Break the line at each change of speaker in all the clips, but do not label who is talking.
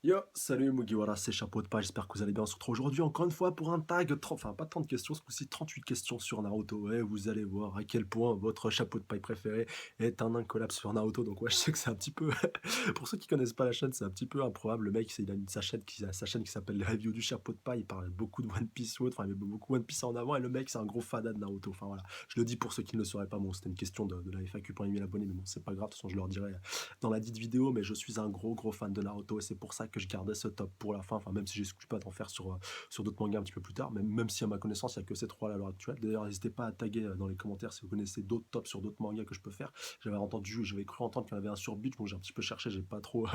Yo, salut Mugiwara, c'est Chapeau de Page, j'espère que vous allez bien. On se retrouve aujourd'hui encore une fois pour un tag, enfin pas 30 questions, ce coup-ci 38 questions sur Naruto. Et vous allez voir à quel point votre chapeau de paille préféré est un incollable sur Naruto. Donc ouais, je sais que c'est un petit peu, pour ceux qui connaissent pas la chaîne, c'est un petit peu improbable. Le mec, il a sa chaîne qui s'appelle les reviews du chapeau de paille. Il parle beaucoup de One Piece ou autre, enfin il met beaucoup One Piece en avant. Et le mec, c'est un gros fada de Naruto. Enfin voilà, je le dis pour ceux qui ne le sauraient pas. Bon, c'était une question de la FAQ pour les 1000 abonnés, mais bon, c'est pas grave. De toute façon, je leur dirai dans la dite vidéo, mais je suis un gros fan de Naruto et c'est pour ça que je gardais ce top pour la fin, enfin même si j'exclus pas d'en faire sur d'autres mangas un petit peu plus tard, même si à ma connaissance il n'y a que ces trois là à l'heure actuelle. D'ailleurs n'hésitez pas à taguer dans les commentaires si vous connaissez d'autres tops sur d'autres mangas que je peux faire. J'avais cru entendre qu'il y en avait un sur Beach, donc j'ai un petit peu cherché, j'ai pas trop,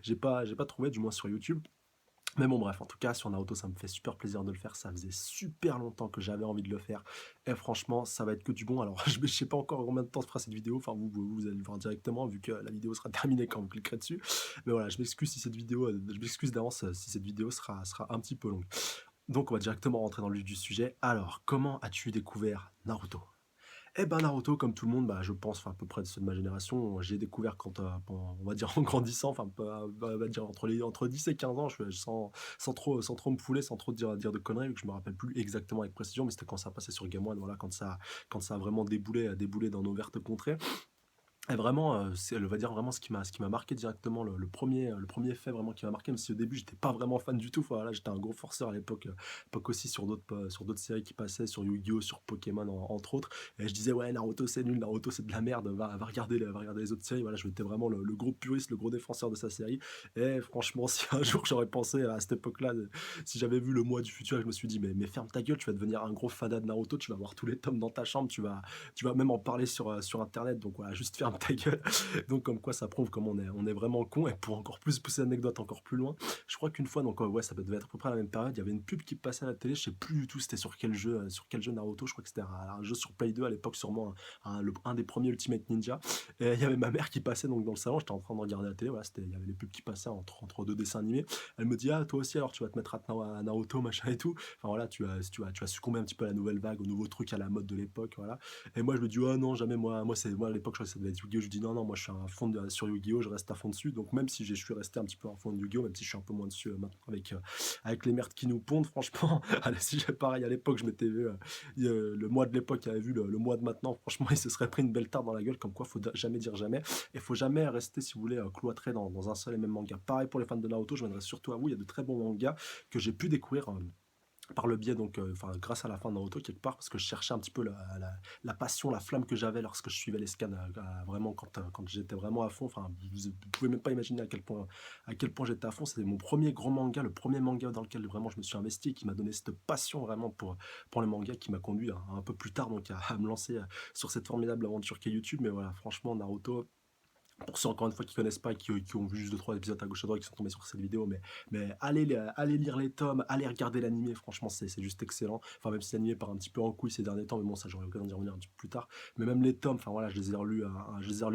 j'ai pas trouvé, du moins sur YouTube. Mais bon bref, en tout cas sur Naruto ça me fait super plaisir de le faire, ça faisait super longtemps que j'avais envie de le faire, et franchement ça va être que du bon. Alors je sais pas encore combien de temps se fera cette vidéo, enfin vous allez le voir directement vu que la vidéo sera terminée quand vous cliquerez dessus, mais voilà, je m'excuse d'avance si cette vidéo sera un petit peu longue. Donc on va directement rentrer dans le vif du sujet. Alors comment as-tu découvert Naruto? Eh ben Naruto, comme tout le monde, bah, je pense, enfin à peu près de ceux de ma génération, j'ai découvert on va dire en grandissant, enfin on va dire entre 10 et 15 ans, sans trop me fouler, sans trop dire de conneries, vu que je me rappelle plus exactement avec précision, mais c'était quand ça passait sur Game One, voilà, quand ça a vraiment déboulé dans nos vertes contrées. Et vraiment, c'est on va dire vraiment ce qui m'a marqué directement, le 1er fait vraiment qui m'a marqué, même si au début j'étais pas vraiment fan du tout, enfin voilà, j'étais un gros forceur à l'époque, époque aussi sur d'autres séries qui passaient, sur Yu-Gi-Oh!, sur Pokémon entre autres, et je disais: «Ouais, Naruto c'est nul, Naruto c'est de la merde, va regarder les autres séries». Voilà, je m'étais vraiment le gros puriste, le gros défenseur de sa série, et franchement si un jour j'aurais pensé à cette époque-là, si j'avais vu le moi du futur, je me suis dit: «Mais ferme ta gueule, tu vas devenir un gros fada de Naruto, tu vas avoir tous les tomes dans ta chambre, tu vas même en parler sur internet, donc voilà, juste ferme ta gueule». Donc comme quoi ça prouve comme on est vraiment con. Et pour encore plus pousser l'anecdote encore plus loin, je crois qu'une fois, donc ouais, ça devait être à peu près à la même période, il y avait une pub qui passait à la télé, je sais plus du tout c'était sur quel jeu Naruto, je crois que c'était un jeu sur Play 2 à l'époque, sûrement un des premiers Ultimate Ninja. Et il y avait ma mère qui passait donc dans le salon, j'étais en train de regarder la télé, voilà, il y avait les pubs qui passaient entre deux dessins animés. Elle me dit: «Ah toi aussi alors tu vas te mettre à Naruto machin et tout». Enfin voilà, tu vas succomber un petit peu à la nouvelle vague, au nouveau truc à la mode de l'époque, voilà. Et moi, je me dis: «Oh non, jamais moi à l'époque, je crois que ça devait être Yu-Gi-Oh!» Je dis: «Non, non, moi je suis à fond sur Yu-Gi-Oh! Je reste à fond dessus». Donc même si je suis resté un petit peu à fond de Yu-Gi-Oh! Même si je suis un peu moins dessus maintenant avec les merdes qui nous pondent, franchement, allez, si j'ai pareil à l'époque, je m'étais vu, le mois de l'époque avait vu le mois de maintenant, franchement, il se serait pris une belle tarte dans la gueule, comme quoi faut jamais dire jamais. Et faut jamais rester, si vous voulez, cloîtré dans un seul et même manga. Pareil pour les fans de Naruto, je m'adresse surtout à vous, il y a de très bons mangas que j'ai pu découvrir. Par le biais donc, enfin grâce à la fin de Naruto quelque part, parce que je cherchais un petit peu la passion, la flamme que j'avais lorsque je suivais les scans, vraiment quand j'étais vraiment à fond, enfin vous pouvez même pas imaginer à quel point j'étais à fond. C'était mon premier gros manga, le premier manga dans lequel vraiment je me suis investi et qui m'a donné cette passion vraiment pour le manga, qui m'a conduit un peu plus tard donc à me lancer, sur cette formidable aventure qu'est YouTube. Mais voilà, franchement Naruto, pour ceux encore une fois qui connaissent pas, qui ont vu juste deux trois épisodes à gauche à droite, qui sont tombés sur cette vidéo, mais allez lire les tomes, allez regarder l'animé, franchement c'est juste excellent. Enfin même si l'animé part un petit peu en couille ces derniers temps, mais bon ça j'aurai l'occasion d'y revenir un petit peu plus tard. Mais même les tomes, enfin voilà, je les ai relus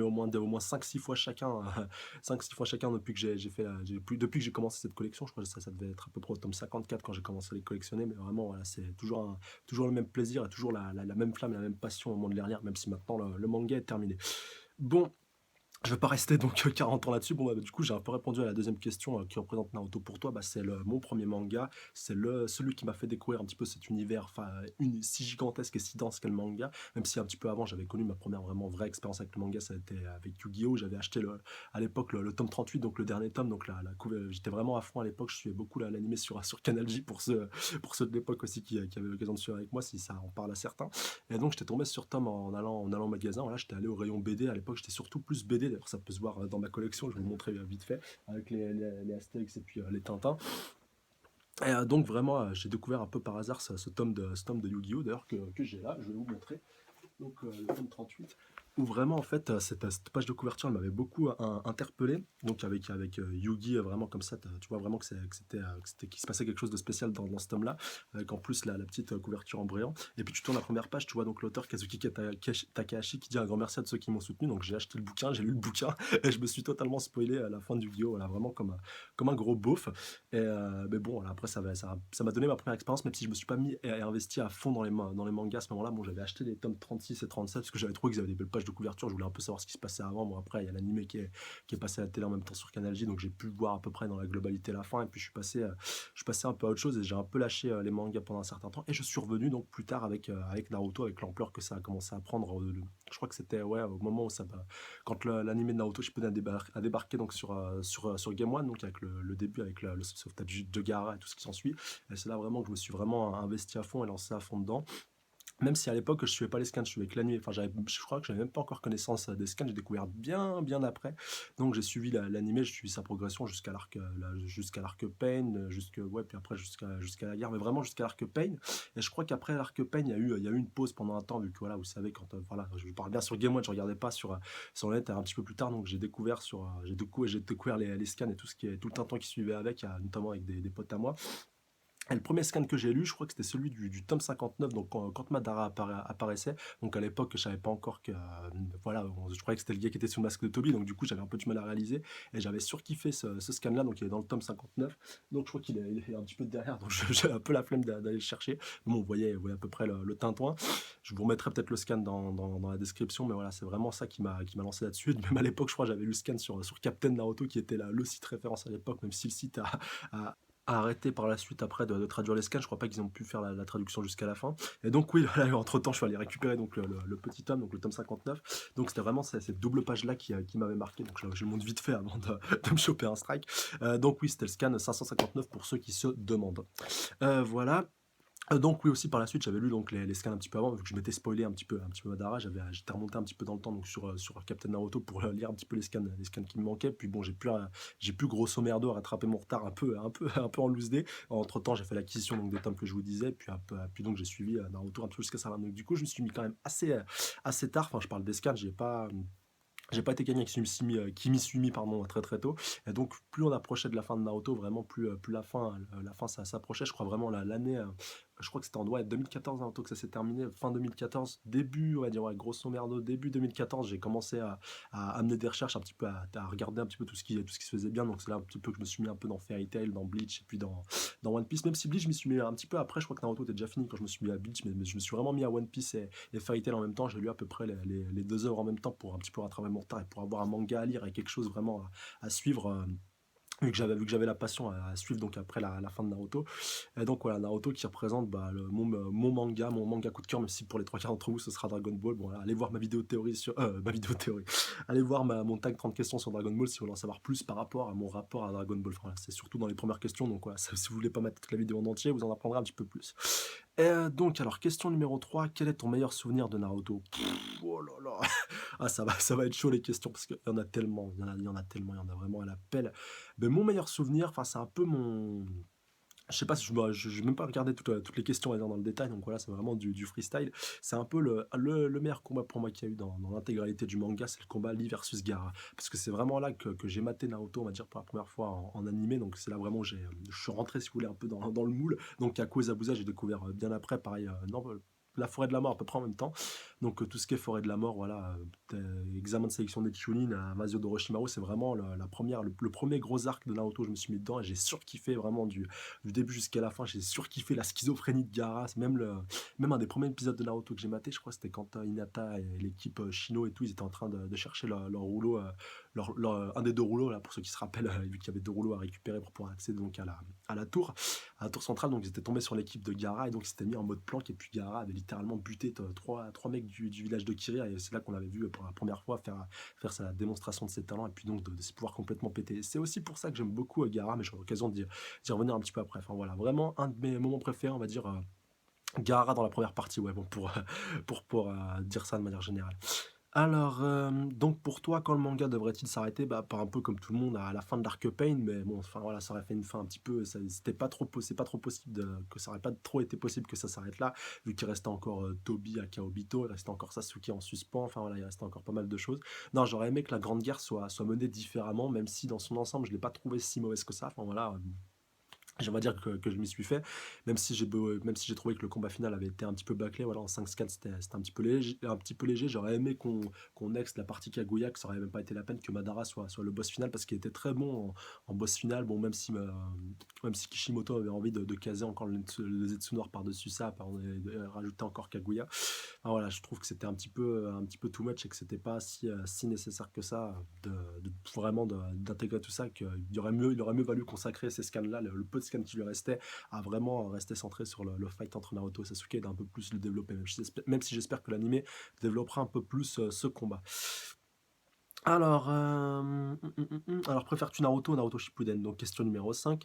au moins 5-6 fois chacun, 5-6 fois chacun depuis que depuis que j'ai commencé cette collection. Je crois que ça devait être à peu près au tome 54 quand j'ai commencé à les collectionner, mais vraiment voilà, c'est toujours le même plaisir et toujours la même flamme et la même passion au moment de les relire, même si maintenant le manga est terminé. Bon, je veux pas rester donc 40 ans là-dessus. Bon, bah, du coup, j'ai un peu répondu à la deuxième question, qui représente Naruto pour toi. Bah, c'est mon premier manga. C'est celui qui m'a fait découvrir un petit peu cet univers, enfin, si gigantesque et si dense qu'est le manga. Même si un petit peu avant, j'avais connu ma première vraiment vraie expérience avec le manga, ça a été avec Yu-Gi-Oh! J'avais acheté à l'époque le tome 38, donc le dernier tome. Donc j'étais vraiment à fond à l'époque. Je suivais beaucoup l'animé sur Canal J pour ceux de l'époque aussi qui avaient l'occasion de suivre avec moi, si ça en parle à certains. Et donc j'étais tombé sur Tom en allant au magasin. Voilà, j'étais allé au rayon BD. À l'époque, j'étais surtout plus BD. D'ailleurs, ça peut se voir dans ma collection. Je vais vous montrer vite fait avec les Astérix et puis les Tintins. Et donc vraiment, j'ai découvert un peu par hasard ce tome de Yu-Gi-Oh! D'ailleurs que j'ai là. Je vais vous montrer. Donc le tome 38, où vraiment en fait cette page de couverture elle m'avait beaucoup interpellé, donc avec Yugi, vraiment comme ça, tu vois vraiment qu'il se passait quelque chose de spécial dans ce tome là, avec en plus la petite couverture en brillant. Et puis tu tournes la première page, tu vois donc l'auteur Kazuki Takahashi qui dit un grand merci à tous ceux qui m'ont soutenu. Donc j'ai acheté le bouquin, j'ai lu le bouquin et je me suis totalement spoilé à la fin du Yu-Gi-Oh! Voilà, vraiment comme un gros beauf. Et mais bon, voilà, après, ça m'a donné ma première expérience, même si je me suis pas mis et investi à fond dans les mangas à ce moment-là. Bon, j'avais acheté les tomes 36 et 37 parce que j'avais trouvé qu'ils avaient des belles pages de couverture, je voulais un peu savoir ce qui se passait avant. Bon après il y a l'animé qui est passé à la télé en même temps sur Canal J, donc j'ai pu voir à peu près dans la globalité la fin et puis je suis passé un peu à autre chose et j'ai un peu lâché, les mangas pendant un certain temps et je suis revenu donc plus tard avec Naruto, avec l'ampleur que ça a commencé à prendre, je crois que c'était, ouais, au moment où ça m'a quand l'animé de Naruto Shippuden a débarqué donc sur Game One, donc avec le début, avec le sauvetage de Gaara et tout ce qui s'ensuit. Et c'est là vraiment que je me suis vraiment investi à fond et lancé à fond dedans. Même si à l'époque je suivais pas les scans, je suivais que l'animé. Enfin, je crois que j'avais même pas encore connaissance des scans. J'ai découvert bien, bien après. Donc j'ai suivi l'animé, j'ai suivi sa progression jusqu'à l'arc Pain, ouais, puis après jusqu'à la guerre, mais vraiment jusqu'à l'arc Pain. Et je crois qu'après l'arc Pain, il y a eu une pause pendant un temps, vu que voilà, vous savez, quand voilà, je parle bien sur Game One, je regardais pas sur le net un petit peu plus tard, donc j'ai découvert les scans et tout ce qui est tout le temps qui suivait avec, notamment avec des potes à moi. Et le premier scan que j'ai lu, je crois que c'était celui du tome 59, donc quand Madara apparaissait. Donc à l'époque, je savais pas encore que, voilà, je croyais que c'était le gars qui était sous le masque de Toby, donc du coup j'avais un peu du mal à réaliser. Et j'avais surkiffé ce scan-là, donc il est dans le tome 59. Donc je crois qu'il est un petit peu derrière, donc j'ai un peu la flemme d'aller le chercher. Bon, vous voyez à peu près le tintouin. Je vous remettrai peut-être le scan dans la description, mais voilà, c'est vraiment ça qui m'a lancé là-dessus. Même à l'époque, je crois, j'avais lu le scan sur Captain Naruto, qui était là, le site référence à l'époque, même si le site a, arrêté par la suite après de traduire les scans. Je crois pas qu'ils ont pu faire la traduction jusqu'à la fin. Et donc oui, voilà, entre temps, je suis allé récupérer donc le petit tome, donc le tome 59. Donc c'était vraiment cette double page là qui m'avait marqué. Donc je le montre vite fait avant de me choper un strike. Donc oui, c'était le scan 559 pour ceux qui se demandent. Voilà. Donc oui aussi par la suite j'avais lu donc les scans un petit peu avant vu que je m'étais spoilé un petit peu Madara, j'étais remonté un petit peu dans le temps donc sur Captain Naruto pour lire un petit peu les scans qui me manquaient, puis bon j'ai pu grosso merdo rattraper mon retard un peu en loose day. Entre temps j'ai fait l'acquisition donc des tomes que je vous disais, puis donc j'ai suivi Naruto un peu jusqu'à ça, donc du coup je me suis mis quand même assez tard, enfin je parle des scans, j'ai pas été gagné qui m'y suis mis pardon, très très tôt. Et donc plus on approchait de la fin de Naruto, vraiment plus la fin ça s'approchait. Je crois vraiment l'année, je crois que c'était en ouais, 2014 Naruto que ça s'est terminé, fin 2014, début, on va dire ouais, grosso merdo, début 2014, j'ai commencé à amener des recherches un petit peu, à regarder un petit peu tout ce qui se faisait bien. Donc c'est là un petit peu que je me suis mis un peu dans Fairy Tail, dans Bleach et puis dans One Piece. Même si Bleach, je m'y suis mis un petit peu après, je crois que Naruto était déjà fini quand je me suis mis à Bleach, mais je me suis vraiment mis à One Piece et Fairy Tail en même temps. J'ai lu à peu près les deux œuvres en même temps pour un petit peu rattraper mon retard et pour avoir un manga à lire et quelque chose vraiment à suivre. Vu que j'avais la passion à suivre donc après la fin de Naruto. Et donc voilà, Naruto qui représente bah, mon manga coup de cœur, même si pour les trois quarts d'entre vous ce sera Dragon Ball. Bon, voilà, allez voir ma vidéo théorie ma vidéo théorie. Allez voir mon tag 30 questions sur Dragon Ball si vous voulez en savoir plus par rapport à mon rapport à Dragon Ball. Enfin, voilà, c'est surtout dans les premières questions, donc voilà, si vous voulez pas mettre toute la vidéo en entier, vous en apprendrez un petit peu plus. Donc alors question numéro 3, quel est ton meilleur souvenir de Naruto? Oh là là. Ah ça va être chaud les questions parce qu'il y en a tellement, il y en a tellement, il y en a vraiment à la pelle. Mais mon meilleur souvenir, enfin c'est un peu mon, je sais pas si j'ai même pas regardé toutes les questions on va dire, dans le détail, donc voilà, c'est vraiment du freestyle. C'est un peu le meilleur combat pour moi qu'il y a eu dans l'intégralité du manga, c'est le combat Lee versus Gaara. Parce que c'est vraiment là que j'ai maté Naruto, on va dire, pour la première fois en animé, donc c'est là vraiment où je suis rentré, si vous voulez, un peu dans le moule. Donc Yaku et Zabuza, j'ai découvert bien après, pareil, non, la forêt de la mort à peu près en même temps. Donc tout ce qui est forêt de la mort, voilà, examen de sélection des Chunin à Masio d'Orochimaru, c'est vraiment le premier gros arc de Naruto, je me suis mis dedans et j'ai surkiffé vraiment du début jusqu'à la fin, j'ai surkiffé la schizophrénie de Gaara. C'est même un des premiers épisodes de Naruto que j'ai maté, je crois, c'était quand Hinata et l'équipe Shino et tout, ils étaient en train de chercher leur rouleau, un des deux rouleaux, là, pour ceux qui se rappellent, vu qu'il y avait deux rouleaux à récupérer pour pouvoir accéder donc à la tour centrale. Donc ils étaient tombés sur l'équipe de Gaara et donc ils s'étaient mis en mode planque. Et puis Gaara avait littéralement buté trois mecs du village de Kiria. Et c'est là qu'on avait vu pour la première fois faire sa démonstration de ses talents et puis donc de ses pouvoirs complètement pétés. C'est aussi pour ça que j'aime beaucoup Gaara, mais j'aurai l'occasion d'y revenir un petit peu après. Enfin voilà, vraiment un de mes moments préférés, on va dire. Gaara dans la première partie, ouais, bon, pour dire ça de manière générale. Alors, donc pour toi, quand le manga devrait-il s'arrêter? Bah, par un peu comme tout le monde à la fin de l'arc Pain, mais bon, enfin voilà, ça aurait fait une fin un petit peu, c'est pas trop possible que ça aurait pas trop été possible que ça s'arrête là, vu qu'il restait encore Toby à Kaobito, il restait encore Sasuke en suspens, enfin voilà, il restait encore pas mal de choses. Non, j'aurais aimé que la Grande Guerre soit menée différemment, même si dans son ensemble, je l'ai pas trouvé si mauvaise que ça. Enfin voilà, On va dire que je m'y suis fait, même si j'ai trouvé que le combat final avait été un petit peu bâclé, voilà, en 5-4 c'était un petit peu léger. J'aurais aimé qu'on next la partie Kaguya, que ça aurait même pas été la peine que Madara soit le boss final parce qu'il était très bon en boss final. Bon, même si Kishimoto avait envie de caser encore le Zetsu noir par-dessus ça, de rajouter encore Kaguya. Ah voilà, je trouve que c'était un petit peu too much et que c'était pas si nécessaire que ça d'intégrer tout ça, il aurait mieux valu consacrer ces scans-là, le peu de scans qui lui restait, à vraiment rester centré sur le fight entre Naruto et Sasuke et d'un peu plus le développer, même si j'espère que l'animé développera un peu plus ce combat. Alors, alors préfères-tu Naruto ou Naruto Shippuden? Donc question numéro 5.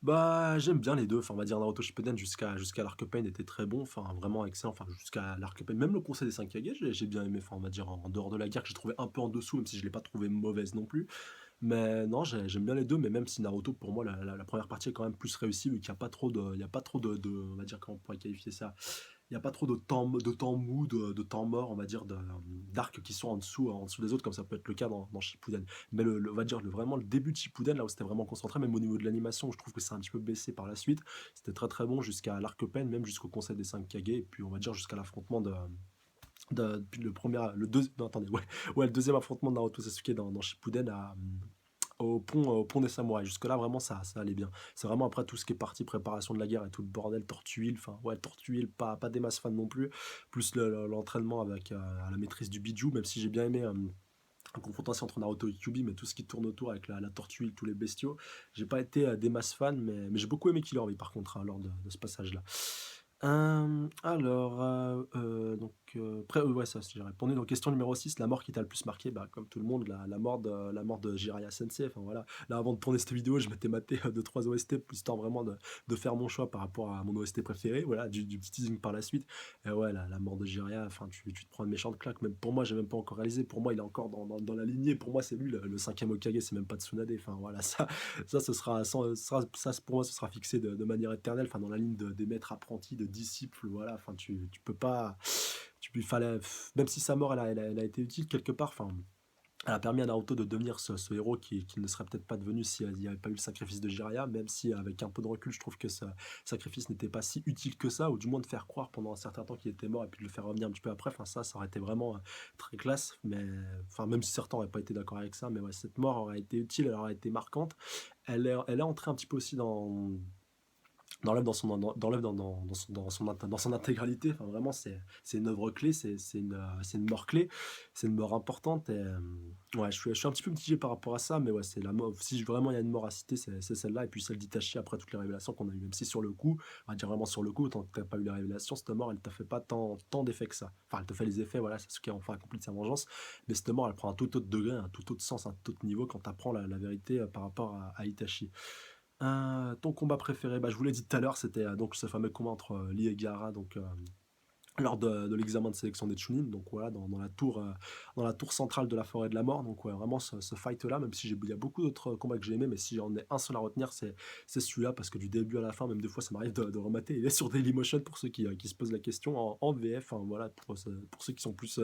Bah, j'aime bien les 2. Enfin, on va dire Naruto Shippuden jusqu'à l'arc Pain était très bon, enfin vraiment excellent, enfin jusqu'à l'arc Pain. Même le Conseil des 5 Kage, j'ai bien aimé, enfin on va dire en dehors de la guerre que j'ai trouvé un peu en dessous, même si je l'ai pas trouvé mauvaise non plus. Mais non, j'aime bien les 2. Mais même si Naruto pour moi la première partie est quand même plus réussie, vu qu'il y a pas trop il y a pas trop on va dire comment on pourrait qualifier ça? Il y a pas trop de temps mou, de temps mort, on va dire, d'arcs qui sont en dessous des autres, comme ça peut être le cas dans Shippuden. Mais on va dire vraiment le début de Shippuden, là où c'était vraiment concentré, même au niveau de l'animation, je trouve que c'est un petit peu baissé par la suite. C'était très très bon jusqu'à l'arc Pain, même jusqu'au Conseil des 5 Kage, et puis on va dire jusqu'à l'affrontement puis le deuxième, non, attendez, ouais, le deuxième affrontement de Naruto Sasuke dans Shippuden au pont des samouraïs. Jusque-là, vraiment, ça allait bien. C'est vraiment après tout ce qui est partie préparation de la guerre et tout le bordel, Tortue, enfin, ouais, Tortue, pas des masses fans non plus, plus l'entraînement avec à la maîtrise du Biju, même si j'ai bien aimé la confrontation entre Naruto et Kyuubi, mais tout ce qui tourne autour avec la Tortue, tous les bestiaux, j'ai pas été des masses fans, mais j'ai beaucoup aimé Killer Bee par contre, hein, lors de ce passage-là. Alors, ouais, ça, j'ai répondu. Donc, question numéro 6, la mort qui t'a le plus marqué, bah, comme tout le monde, la mort de Jiraiya Sensei. Enfin, voilà. Là, avant de tourner cette vidéo, je m'étais maté 2-3 OST, plus temps vraiment de faire mon choix par rapport à mon OST préféré. Voilà, du petit teasing par la suite. Et ouais, la mort de Jiraiya, enfin, tu te prends une méchante claque. Même pour moi, j'ai même pas encore réalisé. Pour moi, il est encore dans la lignée. Pour moi, c'est lui, le cinquième Hokage, c'est même pas Tsunade. Enfin, voilà, ça, pour moi, ce sera fixé de manière éternelle, enfin, dans la ligne des maîtres apprentis, de disciples, voilà, enfin, tu peux pas, il fallait, même si sa mort, elle a été utile quelque part, enfin, elle a permis à Naruto de devenir ce héros qui ne serait peut-être pas devenu s'il n'y avait pas eu le sacrifice de Jiraiya, même si avec un peu de recul, je trouve que ce sacrifice n'était pas si utile que ça, ou du moins de faire croire pendant un certain temps qu'il était mort et puis de le faire revenir un petit peu après, enfin ça aurait été vraiment très classe, mais enfin même si certains n'auraient pas été d'accord avec ça, mais ouais, cette mort aurait été utile, elle aurait été marquante. Elle est entrée un petit peu aussi dans l'œuvre dans son intégralité. Enfin, vraiment, c'est une œuvre clé, c'est une mort clé, c'est une mort importante. Ouais, je suis un petit peu mitigé par rapport à ça, mais ouais, c'est la mort. Si vraiment il y a une mort à citer, c'est celle-là. Et puis celle d'Itachi après toutes les révélations qu'on a eues, même si sur le coup, on va dire vraiment sur le coup, tant que t'as pas eu les révélations, cette mort, elle t'a fait pas tant d'effets que ça. Enfin, elle te fait les effets, voilà, c'est ce qui a enfin accompli de sa vengeance. Mais cette mort, elle prend un tout autre degré, un tout autre sens, un tout autre niveau quand t'apprends la vérité par rapport à Itachi. Ton combat préféré, bah, je vous l'ai dit tout à l'heure, c'était donc ce fameux combat entre Lee et Gaara, donc lors de l'examen de sélection des Chunin, donc voilà, dans la tour centrale de la forêt de la mort. Donc ouais, vraiment ce fight-là, même si il y a beaucoup d'autres combats que j'ai aimés, mais si j'en ai un seul à retenir, c'est celui-là, parce que du début à la fin, même des fois, ça m'arrive de remater. Il est sur Dailymotion pour ceux qui se posent la question en VF, hein, voilà, pour ceux qui sont plus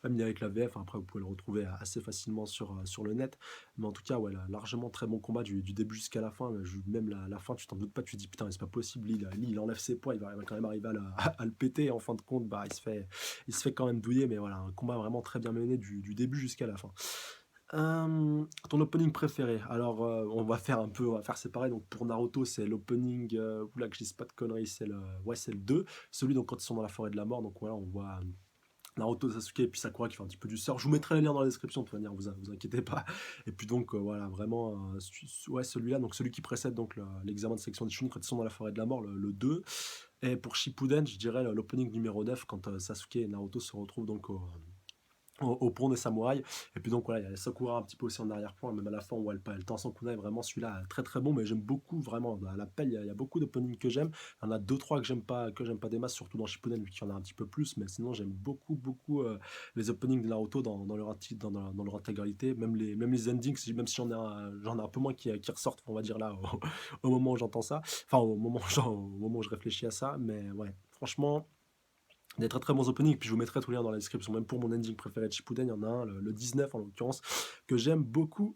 familiers avec la VF. Hein, après, vous pouvez le retrouver assez facilement sur le net. Mais en tout cas, ouais, largement très bon combat du début jusqu'à la fin. Même la fin, tu t'en doutes pas, tu te dis putain, mais c'est pas possible. Lee, il enlève ses poids, il va quand même arriver à le péter. En fin de compte, bah, il se fait quand même douiller. Mais voilà, un combat vraiment très bien mené du début jusqu'à la fin. Ton opening préféré? Alors, on va faire séparer. Donc, pour Naruto, c'est l'opening, oula, que je dise pas de conneries, c'est le 2. Celui, donc, quand ils sont dans la forêt de la mort. Donc, voilà, on voit Naruto, Sasuke et puis Sakura qui fait un petit peu du surf. Je vous mettrai les liens dans la description de toute manière, vous inquiétez pas. Et puis donc voilà, vraiment, ouais, celui-là, donc celui qui précède donc l'examen de sélection des Chunin quand ils sont dans la forêt de la mort, le 2. Et pour Shippuden, je dirais l'opening numéro 9 quand Sasuke et Naruto se retrouvent donc au pont des samouraïs. Et puis donc voilà, il y a Sakura un petit peu aussi en arrière-plan, même à la fin où elle tend son kunai, vraiment celui-là très très bon, mais j'aime beaucoup vraiment, à l'appel, il y a beaucoup d'openings que j'aime. Il y en a deux trois que j'aime pas des masses, surtout dans Shippuden, vu qu'il y en a un petit peu plus, mais sinon j'aime beaucoup les openings de Naruto dans leur intégralité, même les endings, même si j'en ai un peu moins qui ressortent, on va dire là, au moment où j'entends ça, enfin au moment où je réfléchis à ça, mais ouais, franchement, des très très bons openings, puis je vous mettrai tous les liens dans la description, même pour mon ending préféré de Shippuden, il y en a un, le 19 en l'occurrence, que j'aime beaucoup.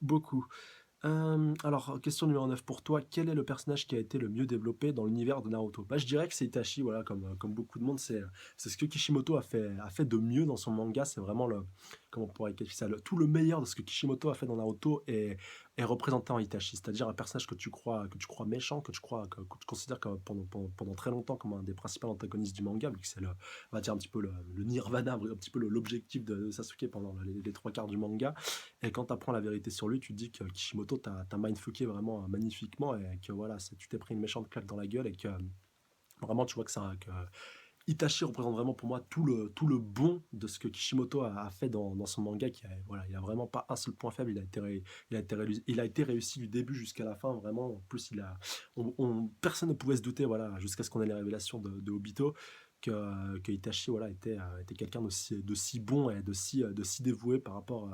Alors, question numéro 9 pour toi, quel est le personnage qui a été le mieux développé dans l'univers de Naruto? Bah, je dirais que c'est Itachi, voilà, comme beaucoup de monde, c'est ce que Kishimoto a fait de mieux dans son manga. C'est vraiment le comment on pourrait qualifier ça? Tout le meilleur de ce que Kishimoto a fait dans Naruto est représenté en Itachi. C'est-à-dire un personnage que tu crois méchant, que tu considères comme pendant très longtemps comme un des principaux antagonistes du manga, vu que c'est on va dire un petit peu le nirvana, un petit peu l'objectif de Sasuke pendant les 3 quarts du manga. Et quand tu apprends la vérité sur lui, tu te dis que Kishimoto t'a mindfucké vraiment magnifiquement et que voilà, tu t'es pris une méchante claque dans la gueule et que vraiment tu vois que Itachi représente vraiment pour moi tout le bon de ce que Kishimoto a fait dans son manga. Voilà, il a vraiment pas un seul point faible. Il a été réussi du début jusqu'à la fin. Vraiment, en plus, personne ne pouvait se douter, voilà, jusqu'à ce qu'on ait les révélations de Obito, que Itachi voilà, était quelqu'un de si bon et de si dévoué par rapport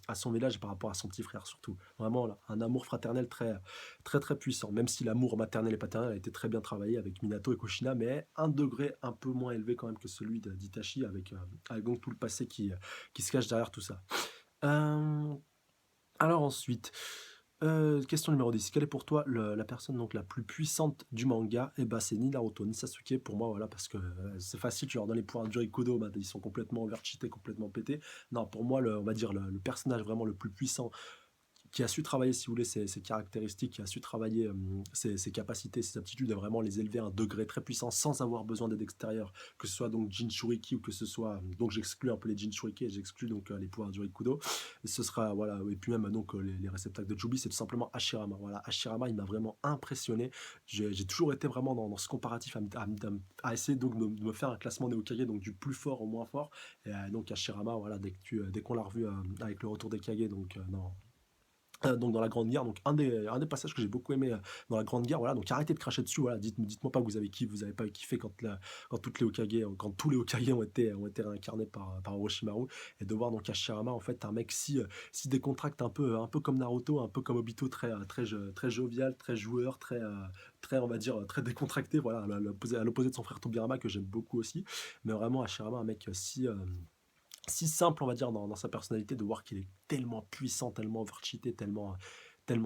à son village et par rapport à son petit frère surtout. Vraiment, là, un amour fraternel très, très, très puissant, même si l'amour maternel et paternel a été très bien travaillé avec Minato et Kushina, mais un degré un peu moins élevé quand même que celui d'Itachi, avec donc tout le passé qui se cache derrière tout ça. Euh, alors ensuite, question numéro 10. Quelle est pour toi la personne donc la plus puissante du manga? Eh ben, c'est ni Naruto ni Sasuke pour moi, voilà, parce que c'est facile, tu leur donnes les pouvoirs de Jurikudo, bah, ils sont complètement overcheatés, complètement pétés. Non, pour moi, on va dire le personnage vraiment le plus puissant qui a su travailler, si vous voulez, ses caractéristiques, qui a su travailler ses capacités, ses aptitudes, et vraiment les élever à un degré très puissant sans avoir besoin d'aide extérieure, que ce soit donc Jinchuriki ou que ce soit, donc j'exclus un peu les Jinchuriki et j'exclus donc les pouvoirs du Rikudo, et ce sera, voilà, et puis même donc les réceptacles de Jubi, c'est tout simplement Hashirama. Voilà, Hashirama, il m'a vraiment impressionné. J'ai toujours été vraiment dans ce comparatif à essayer donc de me faire un classement des Hokage, donc du plus fort au moins fort, et donc Hashirama, voilà, dès qu'on l'a revu avec le retour des Kage, donc dans la Grande Guerre, donc un des passages que j'ai beaucoup aimé dans la Grande Guerre, voilà, donc arrêtez de cracher dessus, voilà, dites-moi pas que vous avez pas kiffé quand toutes les Hokage, quand tous les Hokage ont été réincarnés par Orochimaru, et de voir donc Hashirama, en fait, un mec si décontracte, un peu comme Naruto, un peu comme Obito, très jovial, très joueur, très, on va dire, très décontracté, voilà, à l'opposé de son frère Tobirama, que j'aime beaucoup aussi, mais vraiment Hashirama, un mec si simple, on va dire, dans sa personnalité, de voir qu'il est tellement puissant, tellement overcheaté, tellement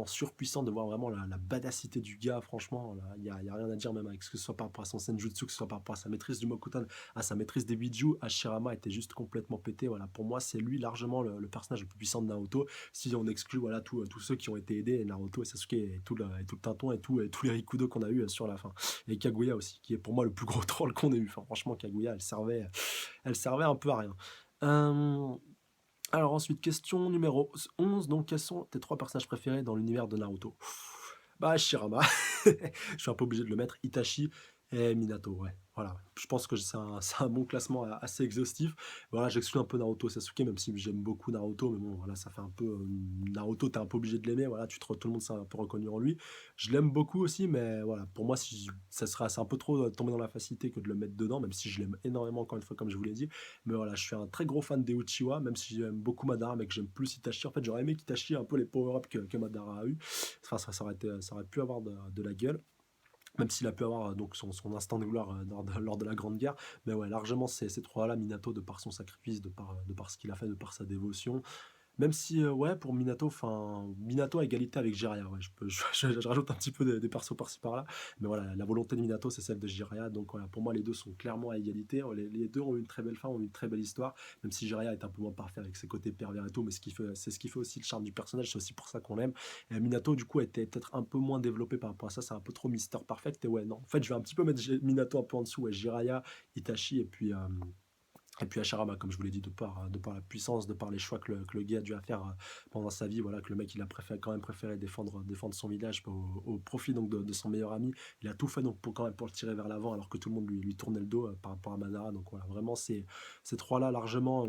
surpuissant, de voir vraiment la badacité du gars, franchement, il y a rien à dire, même avec ce que ce soit par rapport à son senjutsu, que ce soit par rapport à sa maîtrise du Mokutan, à sa maîtrise des Biju, Hashirama était juste complètement pété, voilà, pour moi, c'est lui largement le personnage le plus puissant de Naruto, si on exclut, voilà, tous ceux qui ont été aidés, Naruto et Sasuke, et tout le Tinton, et tous les Rikudo qu'on a eu sur la fin, et Kaguya aussi, qui est pour moi le plus gros troll qu'on ait eu, enfin, franchement, Kaguya, elle servait un peu à rien. Euh, alors ensuite, question numéro 11. Donc, quels sont tes trois personnages préférés dans l'univers de Naruto? Bah, Shirama. Je suis un peu obligé de le mettre. Itachi et Minato, ouais. Voilà. Je pense que c'est un bon classement assez exhaustif. Voilà, j'exclus un peu Naruto Sasuke, même si j'aime beaucoup Naruto. Mais bon, voilà, ça fait un peu. Naruto, t'es un peu obligé de l'aimer. Voilà, tout le monde s'est un peu reconnu en lui. Je l'aime beaucoup aussi, mais voilà, pour moi, ça serait c'est un peu trop tomber dans la facilité que de le mettre dedans, même si je l'aime énormément, encore une fois, comme je vous l'ai dit. Mais voilà, je suis un très gros fan des Uchiwa, même si j'aime beaucoup Madara, mais que j'aime plus Itachi. En fait, j'aurais aimé qu'Itachi ait un peu les power-ups que Madara a eu. Enfin, ça aurait pu avoir de la gueule, même s'il a pu avoir donc son instant de gloire lors de la Grande Guerre. Mais ouais, largement, ces trois-là, Minato, de par son sacrifice, de par ce qu'il a fait, de par sa dévotion, même si, ouais, pour Minato, enfin, Minato à égalité avec Jiraiya, ouais, je rajoute un petit peu des persos par-ci par-là, mais voilà, la volonté de Minato, c'est celle de Jiraiya, donc voilà, pour moi, les deux sont clairement à égalité. Les deux ont eu une très belle fin, ont eu une très belle histoire, même si Jiraiya est un peu moins parfait avec ses côtés pervers et tout, mais c'est ce qui fait aussi le charme du personnage, c'est aussi pour ça qu'on l'aime. Et Minato, du coup, a été peut-être un peu moins développé par rapport à ça, c'est un peu trop Mister Perfect, et ouais, non, en fait, je vais un petit peu mettre Minato un peu en dessous, ouais, Jiraiya, Itachi, et puis Hashirama, comme je vous l'ai dit, de par la puissance, de par les choix que le gars a dû faire pendant sa vie, voilà, que le mec il a quand même préféré défendre son village au profit donc de son meilleur ami. Il a tout fait donc quand même pour le tirer vers l'avant alors que tout le monde lui tournait le dos par rapport à Madara. Donc voilà, vraiment ces trois-là largement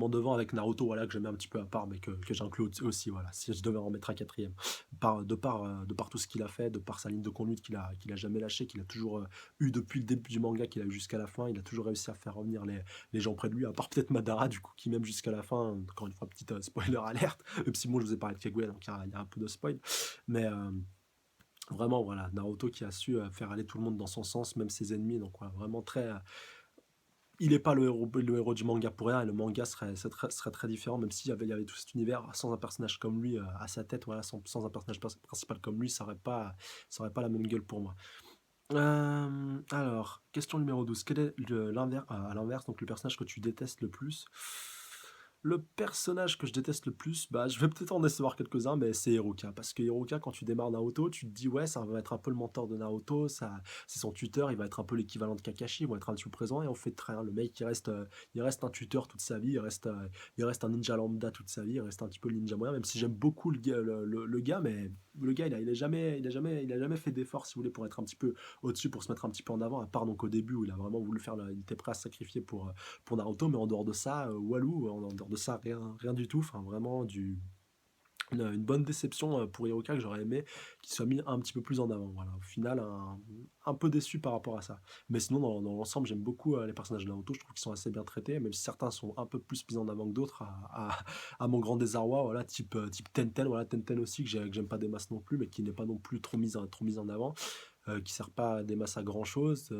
devant, avec Naruto, voilà, que je mets un petit peu à part, mais que j'inclus aussi, voilà, si je devais en mettre un quatrième. De par tout ce qu'il a fait, de par sa ligne de conduite qu'il a jamais lâché, qu'il a toujours eu depuis le début du manga, qu'il a eu jusqu'à la fin, il a toujours réussi à faire revenir les gens près de lui, à part peut-être Madara, du coup, qui même jusqu'à la fin, encore une fois, petite spoiler alerte, même si bon, je vous ai parlé de Kaguya, donc il y a un peu de spoil, mais vraiment, voilà, Naruto qui a su faire aller tout le monde dans son sens, même ses ennemis, donc voilà, vraiment très, il est pas le héros du manga pour rien et le manga serait très différent même s'il y avait tout cet univers sans un personnage comme lui, à sa tête, voilà, sans un personnage principal comme lui, ça aurait pas la même gueule pour moi. Alors, question numéro 12. Quel est à l'inverse, donc le personnage que tu détestes le plus? Le personnage que je déteste le plus, bah, je vais peut-être en décevoir quelques-uns, mais c'est Hiruka. Parce que Hiruka, quand tu démarres Naruto, tu te dis, ouais, ça va être un peu le mentor de Naruto, c'est son tuteur, il va être un peu l'équivalent de Kakashi, ils vont être un petit peu présents, et on fait très rien. Le mec, il reste un tuteur toute sa vie, il reste un ninja lambda toute sa vie, il reste un petit peu le ninja moyen, même si j'aime beaucoup le gars, mais le gars, il a jamais fait d'effort, si vous voulez, pour être un petit peu au-dessus, pour se mettre un petit peu en avant, à part donc au début où il a vraiment voulu faire, il était prêt à se sacrifier pour Naruto, mais en dehors de ça, Walou, en dehors de ça, rien, rien du tout. Enfin, vraiment une bonne déception pour Hiroka que j'aurais aimé qu'il soit mis un petit peu plus en avant. Voilà, au final, un peu déçu par rapport à ça. Mais sinon, dans l'ensemble, j'aime beaucoup les personnages de Naruto. Je trouve qu'ils sont assez bien traités, même si certains sont un peu plus mis en avant que d'autres, à mon grand désarroi. Voilà, type Tenten, voilà, Tenten aussi, que j'aime pas des masses non plus, mais qui n'est pas non plus trop mise en avant, qui sert pas des masses à grand chose.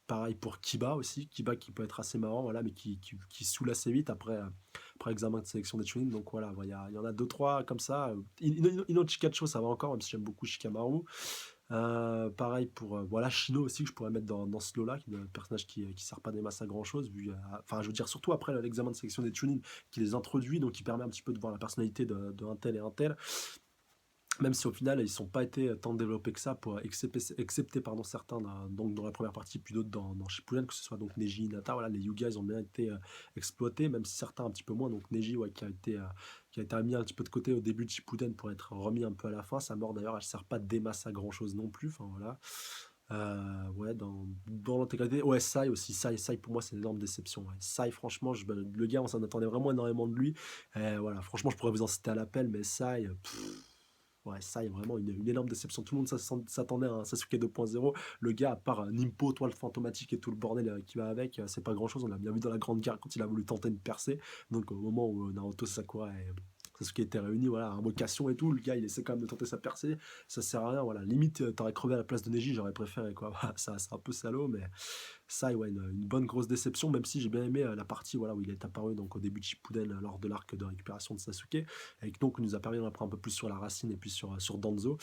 Pareil pour Kiba aussi, Kiba qui peut être assez marrant, voilà, mais qui saoule assez vite après examen de sélection des Chunin. Donc voilà, il y en a deux, trois comme ça. Ino Chikacho, ça va encore, même si j'aime beaucoup Shikamaru. Pareil pour voilà, Shino aussi, que je pourrais mettre dans ce lot-là, qui est un personnage qui sert pas des masses à grand chose, enfin, je veux dire, surtout après l'examen de sélection des Chunin, qui les introduit, donc qui permet un petit peu de voir la personnalité de un tel et un tel. Même si au final, ils sont pas été tant développés que ça, excepté pardon, certains donc dans la première partie, puis d'autres dans Shippuden, que ce soit donc Neji, Hinata, voilà, les Yuga, ils ont bien été exploités, même si certains un petit peu moins. Donc Neji, ouais, qui a été mis un petit peu de côté au début de Shippuden pour être remis un peu à la fin. Sa mort d'ailleurs, elle sert pas de démasse à grand chose non plus. Enfin voilà. Ouais, dans l'intégralité. Ouais, Sai aussi. Sai pour moi, c'est une énorme déception. Ouais. Sai, franchement, le gars, on s'en attendait vraiment énormément de lui. Voilà, franchement, je pourrais vous en citer à l'appel, mais Sai. Ouais, ça, il y a vraiment une énorme déception. Tout le monde s'attendait à un Sasuke 2.0. Le gars, à part Nimpo, toile fantomatique et tout le bordel qui va avec, c'est pas grand chose. On l'a bien vu dans la Grande Guerre quand il a voulu tenter une percée. Donc, au moment où Naruto, Sakura et Sasuke étaient réunis, voilà, invocation et tout, le gars, il essaie quand même de tenter sa percée. Ça sert à rien, voilà. Limite, t'aurais crevé à la place de Neji, j'aurais préféré, quoi. Voilà, ça, c'est un peu salaud, mais ça, ouais, une bonne grosse déception, même si j'ai bien aimé la partie voilà, où il est apparu donc, au début de Shippuden lors de l'arc de récupération de Sasuke, et donc il nous a permis d'en apprendre un peu plus sur la racine et puis sur Danzo.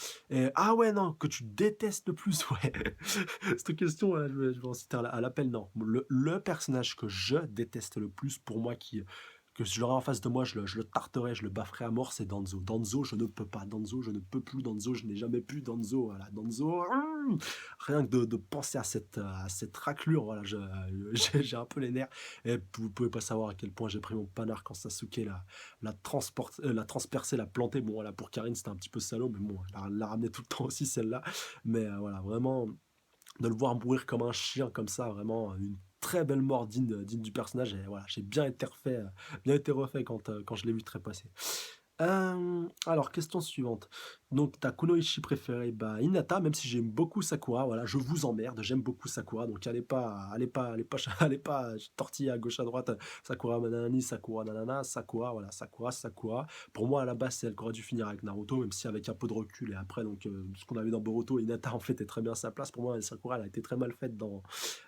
Ah ouais, non, que tu détestes le plus, ouais. Cette question, je vais en citer à l'appel, non. Le personnage que je déteste le plus, pour moi, que je l'aurais en face de moi, je le tarterais, je le bafferais à mort, c'est Danzo. Danzo, je ne peux pas. Danzo, je ne peux plus. Danzo, je n'ai jamais pu. Danzo, voilà. Danzo, rien que de penser à cette raclure, voilà, j'ai un peu les nerfs. Et vous pouvez pas savoir à quel point j'ai pris mon panard quand Sasuke l'a transpercé, l'a planté. Bon, voilà, pour Karine, c'était un petit peu salaud, mais bon, elle l'a ramené tout le temps aussi, celle-là. Mais voilà, vraiment, de le voir mourir comme un chien, comme ça, vraiment, une très belle mort digne du personnage. Et voilà, j'ai bien été refait quand je l'ai vu trépasser. Alors, question suivante. Donc, ta kunoichi préférée, bah, Hinata, même si j'aime beaucoup Sakura, voilà, je vous emmerde, j'aime beaucoup Sakura, donc allez pas tortiller à gauche à droite, Sakura nanani, Sakura nanana, Sakura, voilà, Sakura, Sakura. Pour moi, à la base, c'est elle qui aurait dû finir avec Naruto, même si avec un peu de recul, et après, donc, ce qu'on avait dans Boruto, Hinata, en fait, est très bien à sa place. Pour moi, Sakura, elle a été très mal faite dans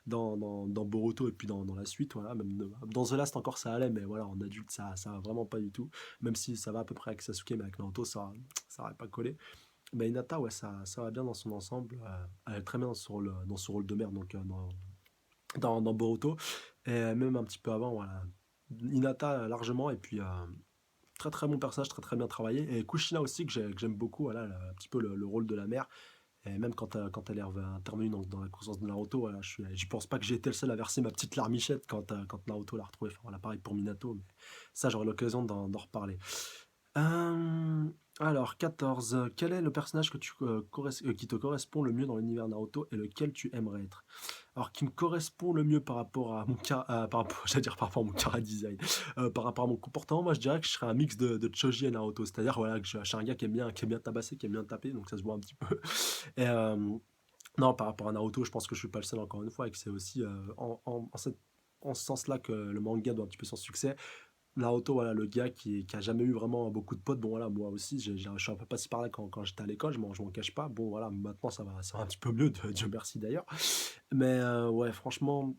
Boruto, et puis dans la suite, voilà, même dans The Last encore, ça allait, mais voilà, en adulte, ça va vraiment pas du tout. Même si ça va à peu près avec Sasuke, mais avec Naruto, ça n'aurait pas collé. Mais Hinata, ouais, ça va bien dans son ensemble. Elle est très bien dans son rôle de mère, donc dans Boruto. Et même un petit peu avant, voilà. Hinata, largement, et puis très très bon personnage, très très bien travaillé. Et Kushina aussi, que j'aime beaucoup, voilà, un petit peu le rôle de la mère. Et même quand elle est intervenue dans la conscience de Naruto, voilà, j'y pense pas que j'ai été le seul à verser ma petite larmichette quand Naruto l'a retrouvé. Enfin, voilà, pareil pour Minato, mais ça, j'aurai l'occasion d'en reparler. Euh, alors, 14. Quel est le personnage qui te correspond le mieux dans l'univers Naruto et lequel tu aimerais être? Alors, qui me correspond le mieux par rapport à mon par rapport, j'allais dire par rapport à mon cara design, par rapport à mon comportement, moi je dirais que je serais un mix de Choji et Naruto. C'est-à-dire voilà, que je suis un gars qui aime bien tabasser, qui aime bien taper, donc ça se voit un petit peu. Et, non, par rapport à Naruto, je pense que je suis pas le seul encore une fois, et que c'est aussi en ce sens-là que le manga doit un petit peu son succès. Naruto, voilà, le gars qui a jamais eu vraiment beaucoup de potes. Bon, voilà, moi aussi, je suis un peu passé par là quand j'étais à l'école, je m'en cache pas. Bon, voilà, maintenant ça va un petit peu mieux, Dieu merci d'ailleurs. Mais ouais, franchement,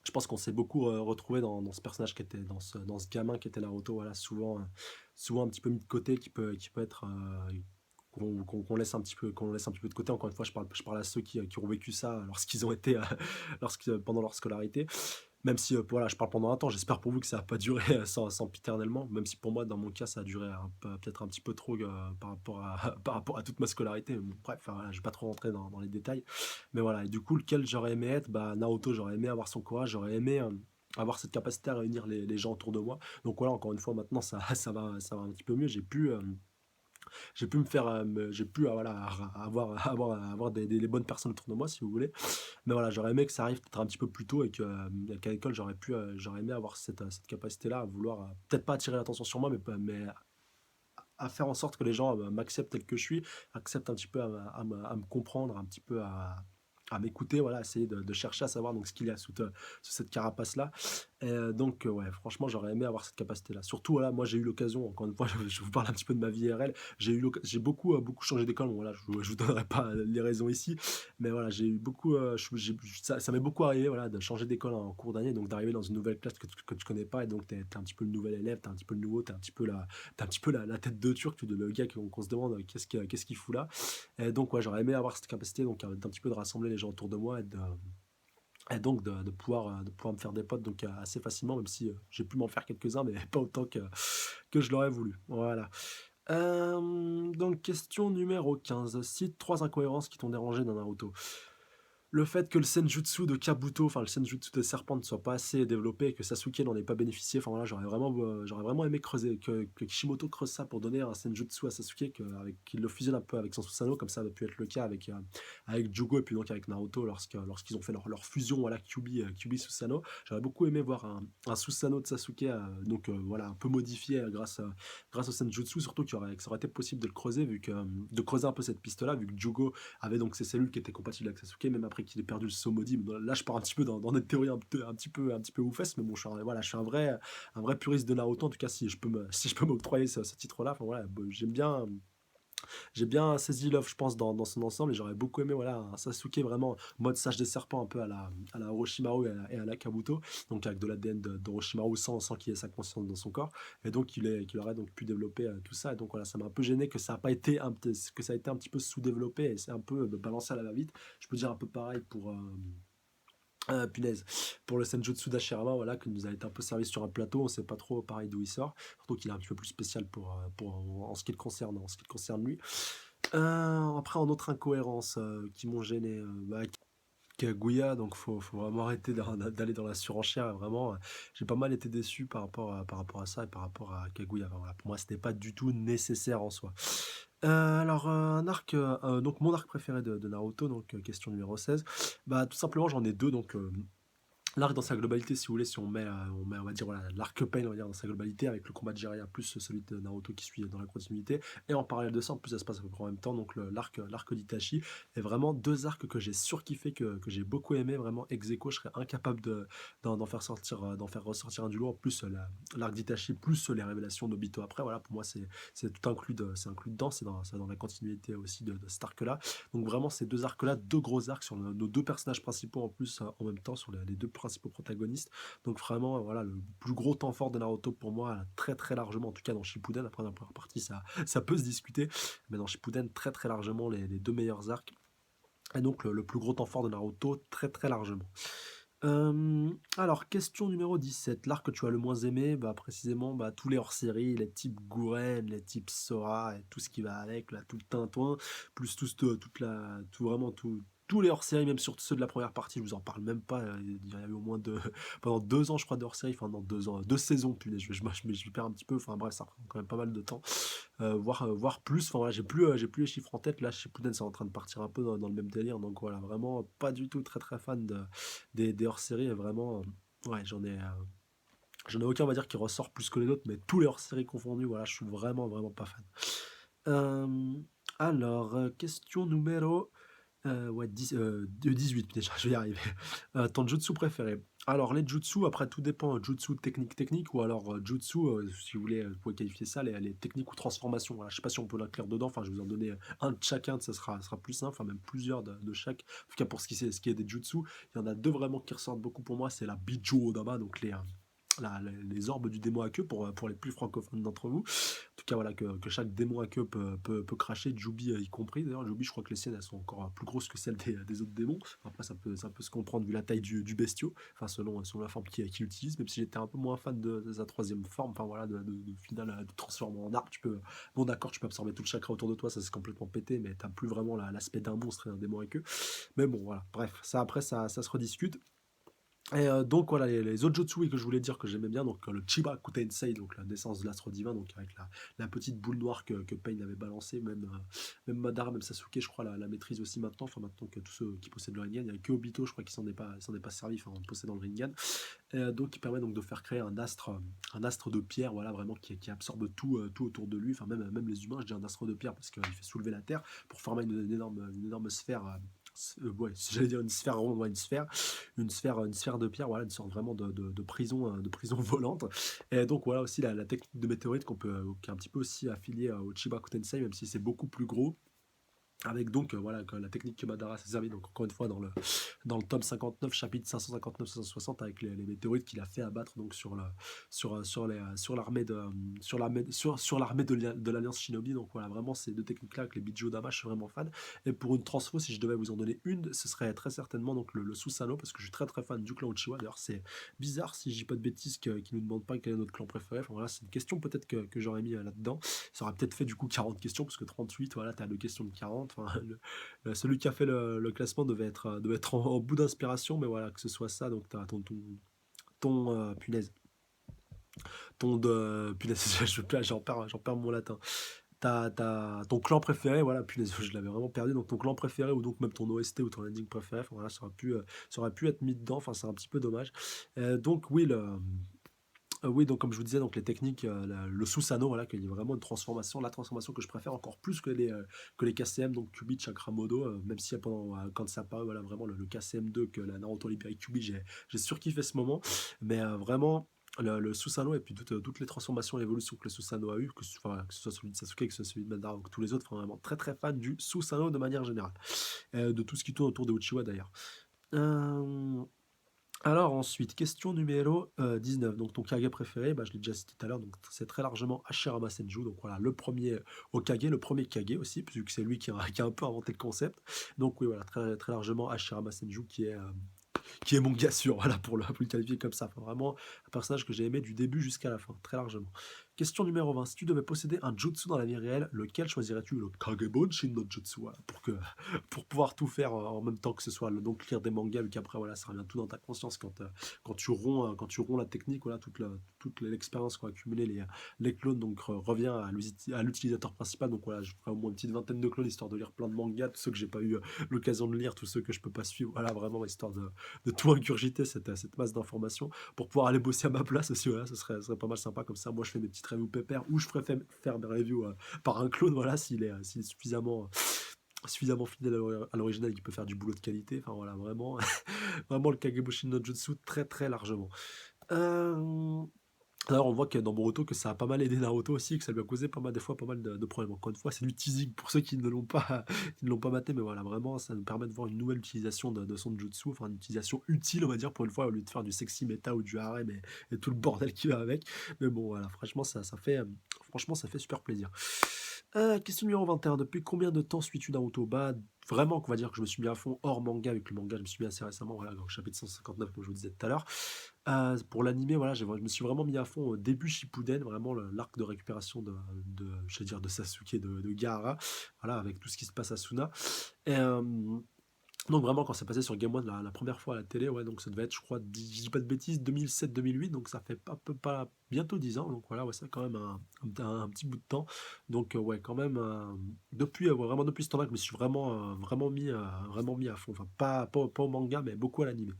Je pense qu'on s'est beaucoup, retrouvé dans ce personnage qui était dans ce gamin qui était Naruto, voilà, souvent un petit peu mis de côté, qui peut être, qu'on laisse un petit peu de côté. Encore une fois, je parle à ceux qui ont vécu ça lorsqu'ils ont été, pendant leur scolarité. Même si, voilà, je parle pendant un temps, j'espère pour vous que ça a pas duré, sans sempiternellement, même si pour moi, dans mon cas, ça a duré peut-être un petit peu trop, par rapport à par rapport à toute ma scolarité. Mais bon, bref, enfin, voilà, je vais pas trop rentrer dans les détails. Mais voilà, et du coup, lequel j'aurais aimé être? Bah, Naruto, j'aurais aimé avoir son courage, j'aurais aimé, avoir cette capacité à réunir les gens autour de moi. Donc voilà, encore une fois, maintenant ça ça va un petit peu mieux. J'ai pu me faire, j'ai pu, voilà, avoir les bonnes personnes autour de moi, si vous voulez. Mais voilà, j'aurais aimé que ça arrive peut-être un petit peu plus tôt et qu'à l'école, j'aurais aimé avoir cette capacité-là à vouloir, peut-être pas attirer l'attention sur moi, mais à faire en sorte que les gens, m'acceptent tel que je suis, acceptent un petit peu à me comprendre, un petit peu à m'écouter, voilà, essayer de chercher à savoir donc ce qu'il y a sous cette carapace-là. Donc, ouais, franchement, j'aurais aimé avoir cette capacité-là. Surtout, voilà, moi, j'ai eu l'occasion, encore une fois, je vous parle un petit peu de ma vie IRL, j'ai beaucoup, beaucoup changé d'école. Bon, voilà, je vous donnerai pas les raisons ici, mais voilà, j'ai eu beaucoup, ça m'est beaucoup arrivé, voilà, de changer d'école en cours d'année, donc d'arriver dans une nouvelle classe que tu connais pas, et donc tu es un petit peu le nouvel élève, tu es un petit peu le nouveau, tu es un petit peu la tête de turc, le gars qu'on se demande, qu'est-ce qu'il fout là. Et donc, ouais, j'aurais aimé avoir cette capacité, donc d'un petit peu de rassembler les gens autour de moi, et donc de pouvoir me faire des potes donc assez facilement, même si j'ai pu m'en faire quelques-uns, mais pas autant que je l'aurais voulu. Voilà. Donc, question numéro 15. Cite trois incohérences qui t'ont dérangé dans Naruto. Le fait que le senjutsu de Kabuto, enfin le senjutsu de serpent ne soit pas assez développé et que Sasuke n'en ait pas bénéficié, enfin voilà, j'aurais vraiment aimé creuser, que Kishimoto creuse ça pour donner un senjutsu à Sasuke, qu'il le fusionne un peu avec son Susanoo, comme ça a pu être le cas avec Jugo et puis donc avec Naruto lorsqu'ils ont fait leur fusion, voilà, Kyuubi Susanoo. J'aurais beaucoup aimé voir un Susanoo de Sasuke, donc voilà, un peu modifié grâce au senjutsu, surtout que ça aurait été possible de le creuser, de creuser un peu cette piste-là, vu que Jugo avait donc ces cellules qui étaient compatibles avec Sasuke, même après qu'il ait perdu le Somodi. Là, je pars un petit peu dans des théories un petit peu oufesses, mais bon, voilà, je suis un vrai puriste de Naruto. En tout cas, si je peux m'octroyer ce titre-là, enfin voilà, bon, j'ai bien saisi l'œuvre, je pense, dans son ensemble, et j'aurais beaucoup aimé, voilà, un Sasuke vraiment mode sage des serpents, un peu à la Orochimaru et à la Kabuto, donc avec de l'ADN d'Orochimaru sans qu'il ait sa conscience dans son corps, et donc qu'il aurait donc pu développer tout ça. Et donc voilà, ça m'a un peu gêné que ça a pas été que ça a été un petit peu sous-développé, et c'est un peu balancé à la va-vite. Je peux dire un peu pareil punaise, pour le Senjutsu d'Ashirama, voilà, qui nous a été un peu servi sur un plateau, on sait pas trop pareil d'où il sort, surtout qu'il est un petit peu plus spécial en ce qui le concerne, lui. Après, en autre incohérence qui m'ont gêné, bah, Kaguya, donc faut vraiment arrêter d'aller dans la surenchère. Vraiment, j'ai pas mal été déçu par rapport à ça et par rapport à Kaguya. Enfin, voilà, pour moi, c'était pas du tout nécessaire en soi. Alors, donc mon arc préféré de Naruto, donc question numéro 16. Bah, tout simplement, j'en ai deux. Donc, l'arc dans sa globalité, si vous voulez, si on va dire, voilà, l'arc Pain, on va dire, dans sa globalité, avec le combat de Jiraiya plus celui de Naruto qui suit dans la continuité, et en parallèle de ça, en plus ça se passe à peu près en même temps, donc l'arc d'Itachi, est vraiment deux arcs que j'ai surkiffé, que j'ai beaucoup aimé, vraiment ex aequo. Je serais incapable d'en faire d'en faire ressortir un du lot, en plus l'arc d'Itachi, plus les révélations d'Obito après, voilà, pour moi c'est tout inclus, c'est inclus dedans, c'est dans la continuité aussi de cet arc-là. Donc vraiment, ces deux arcs-là, deux gros arcs sur nos deux personnages principaux en plus, en même temps, sur les deux principaux protagonistes. Donc vraiment, voilà, le plus gros temps fort de Naruto pour moi, très très largement, en tout cas dans Shippuden. Après, dans la première partie, ça peut se discuter, mais dans Shippuden, très très largement les deux meilleurs arcs. Et donc le plus gros temps fort de Naruto, très très largement. Alors, question numéro 17. L'arc que tu as le moins aimé, bah, précisément, bah, tous les hors-série, les types Gouren, les types Sora et tout ce qui va avec, là, tout le tintouin, plus vraiment tous les hors-série, même surtout ceux de la première partie, je vous en parle même pas. Il y a eu au moins pendant 2 ans, je crois, de hors-série, enfin, non, 2 ans, 2 saisons, puis je perds un petit peu, enfin, bref, ça prend quand même pas mal de temps, voire plus. Enfin, voilà, j'ai plus les chiffres en tête. Là, Shippuden, c'est en train de partir un peu dans le même délire, donc voilà, vraiment pas du tout très très fan des hors-séries. Vraiment, ouais, j'en ai aucun, on va dire, qui ressort plus que les autres, mais tous les hors-séries confondus, voilà, je suis vraiment vraiment pas fan. Euh, alors, question numéro, ouais, 18, déjà, je vais y arriver. Ton jutsu préféré. Alors les jutsu, après tout dépend, jutsu technique ou alors, jutsu, si vous voulez, vous pouvez qualifier ça les techniques ou transformations. Voilà, je sais pas si on peut l'inclure dedans, enfin je vais vous en donner, un de chacun, ça sera plus simple, enfin même plusieurs de chaque. En tout cas pour ce qui est des jutsu, il y en a 2 vraiment qui ressortent beaucoup pour moi, c'est la Bijou Odama, donc les orbes du démon à queue pour les plus francophones d'entre vous. En tout cas, voilà, que chaque démon à queue peut cracher, Jubi y compris. D'ailleurs, Jubi, je crois que les siennes, elles sont encore plus grosses que celles des autres démons. Après, ça peut se comprendre vu la taille du bestiau, enfin, selon la forme qu'il utilise, même si j'étais un peu moins fan de sa troisième forme, enfin voilà, de final, de transformer en arbre. Bon, d'accord, tu peux absorber tout le chakra autour de toi, ça c'est complètement pété, mais t'as plus vraiment l'aspect d'un monstre et d'un démon à queue. Mais bon, voilà, bref, ça après, ça se rediscute. Et donc voilà, les autres Jotsu que je voulais dire que j'aimais bien, donc le Chiba Tensei, donc la naissance de l'astre divin, donc avec la petite boule noire que Pain avait balancée, même Madara, même Sasuke, je crois, la maîtrise aussi maintenant, enfin maintenant que tous ceux qui possèdent le Rinnegan, il n'y a que Obito, je crois, qui s'en est pas servi, enfin en possédant le Rinnegan, et donc qui permet donc de faire créer un astre de pierre, voilà, vraiment qui absorbe tout autour de lui, enfin même les humains, je dis un astre de pierre parce qu'il fait soulever la terre pour former une énorme sphère, ouais, j'allais dire une sphère ronde, ouais, une sphère de pierre, voilà, une sorte vraiment de prison volante. Et donc voilà aussi la technique de météorite qui est un petit peu aussi affiliée au Chibaku Tensei, même si c'est beaucoup plus gros. Avec donc voilà que la technique que Madara s'est servi, donc encore une fois dans le tome 59 chapitre 559-560 avec les météorites qu'il a fait abattre donc sur l'armée de l'Alliance Shinobi. Donc voilà, vraiment ces deux techniques là avec les Bijou Dama, je suis vraiment fan. Et pour une transfo, si je devais vous en donner une, ce serait très certainement donc le Susanoo, parce que je suis très très fan du clan Uchiwa. D'ailleurs c'est bizarre, si je dis pas de bêtises, qu'ils nous demandent pas quel est notre clan préféré. Enfin voilà, c'est une question peut-être que j'aurais mis là-dedans. Ça aurait peut-être fait du coup 40 questions, parce que 38, voilà, t'as deux questions de 40. Enfin, celui qui a fait le classement devait être en bout d'inspiration, mais voilà, que ce soit ça, donc t'as punaise, punaise, j'en perds mon latin. T'as ton clan préféré, voilà, punaise, je l'avais vraiment perdu, donc ton clan préféré, ou donc même ton OST ou ton ending préféré, enfin, voilà, ça aurait pu être mis dedans, enfin, c'est un petit peu dommage. Donc oui, oui, donc comme je vous disais, donc les techniques, le Susanoo, voilà, qu'il y ait vraiment une transformation, la transformation que je préfère encore plus que les KCM, donc Kyuubi, Chakramodo, même si quand ça apparaît, voilà, vraiment le KCM2, que la Naruto Libéré Kyuubi, j'ai surkiffé ce moment, mais vraiment, le Susanoo et puis toutes les transformations et évolutions que le Susanoo a eu, que ce soit celui de Sasuke, que ce soit celui de Madara, ou que tous les autres, enfin, vraiment très très fan du Susanoo de manière générale, de tout ce qui tourne autour des Uchiwa d'ailleurs. Euh, alors ensuite, question numéro 19. Donc ton Kage préféré, bah, je l'ai déjà cité tout à l'heure, donc c'est très largement Hashirama Senju. Donc voilà, le premier Hokage, le premier Kage aussi, puisque c'est lui qui a un peu inventé le concept. Donc oui, voilà, très, très largement Hashirama Senju qui est mon gars sûr, voilà, pour le qualifier comme ça. Enfin, vraiment, un personnage que j'ai aimé du début jusqu'à la fin, très largement. Question numéro 20. Si tu devais posséder un jutsu dans la vie réelle, lequel choisirais-tu? Le Kagebonshin no Jutsu, voilà, pour pouvoir tout faire en même temps, que ce soit donc lire des mangas, vu qu'après, voilà, ça revient tout dans ta conscience quand tu romps la technique, voilà, toute l'expérience qu'ont accumulé les clones, donc revient à l'utilisateur principal. Donc voilà, je ferai au moins une petite vingtaine de clones, histoire de lire plein de mangas, tous ceux que j'ai pas eu l'occasion de lire, tous ceux que je peux pas suivre, voilà, vraiment, histoire de tout ingurgiter, cette masse d'informations, pour pouvoir aller bosser à ma place aussi. Voilà, ce serait pas mal sympa. Comme ça, moi, je fais mes petites reviews pépères, ou je ferais faire mes reviews par un clone, voilà, s'il est suffisamment fidèle à l'original, qui peut faire du boulot de qualité. Enfin voilà, vraiment, vraiment le Kagebushin no Jutsu, très très largement. Euh, alors on voit que dans Boruto, que ça a pas mal aidé Naruto aussi, que ça lui a causé des fois pas mal de problèmes. Encore une fois, c'est du teasing pour ceux qui ne l'ont pas, qui ne l'ont pas maté, mais voilà, vraiment, ça nous permet de voir une nouvelle utilisation de son jutsu, enfin une utilisation utile, on va dire, pour une fois, au lieu de faire du sexy méta ou du harem et tout le bordel qui va avec. Mais bon, voilà, franchement, ça fait super plaisir. Question numéro 21. Depuis combien de temps suis-tu Naruto? Bah, vraiment, on va dire que je me suis mis à fond hors manga. Avec le manga, je me suis mis assez récemment, voilà, au chapitre 159, comme je vous disais tout à l'heure. Pour l'animé, voilà, je me suis vraiment mis à fond au début Shippuden, vraiment l'arc de récupération je veux dire, de Sasuke, de Gaara, voilà, avec tout ce qui se passe à Suna. Et, donc vraiment, quand c'est passé sur Game One la première fois à la télé, ouais, donc ça devait être, je crois, je dis pas de bêtises, 2007-2008, donc ça fait pas bientôt 10 ans, donc voilà, ouais, c'est quand même un petit bout de temps. Donc ouais, quand même, ouais, vraiment depuis ce temps-là, que je me suis vraiment mis à fond, enfin pas au manga, mais beaucoup à l'animé.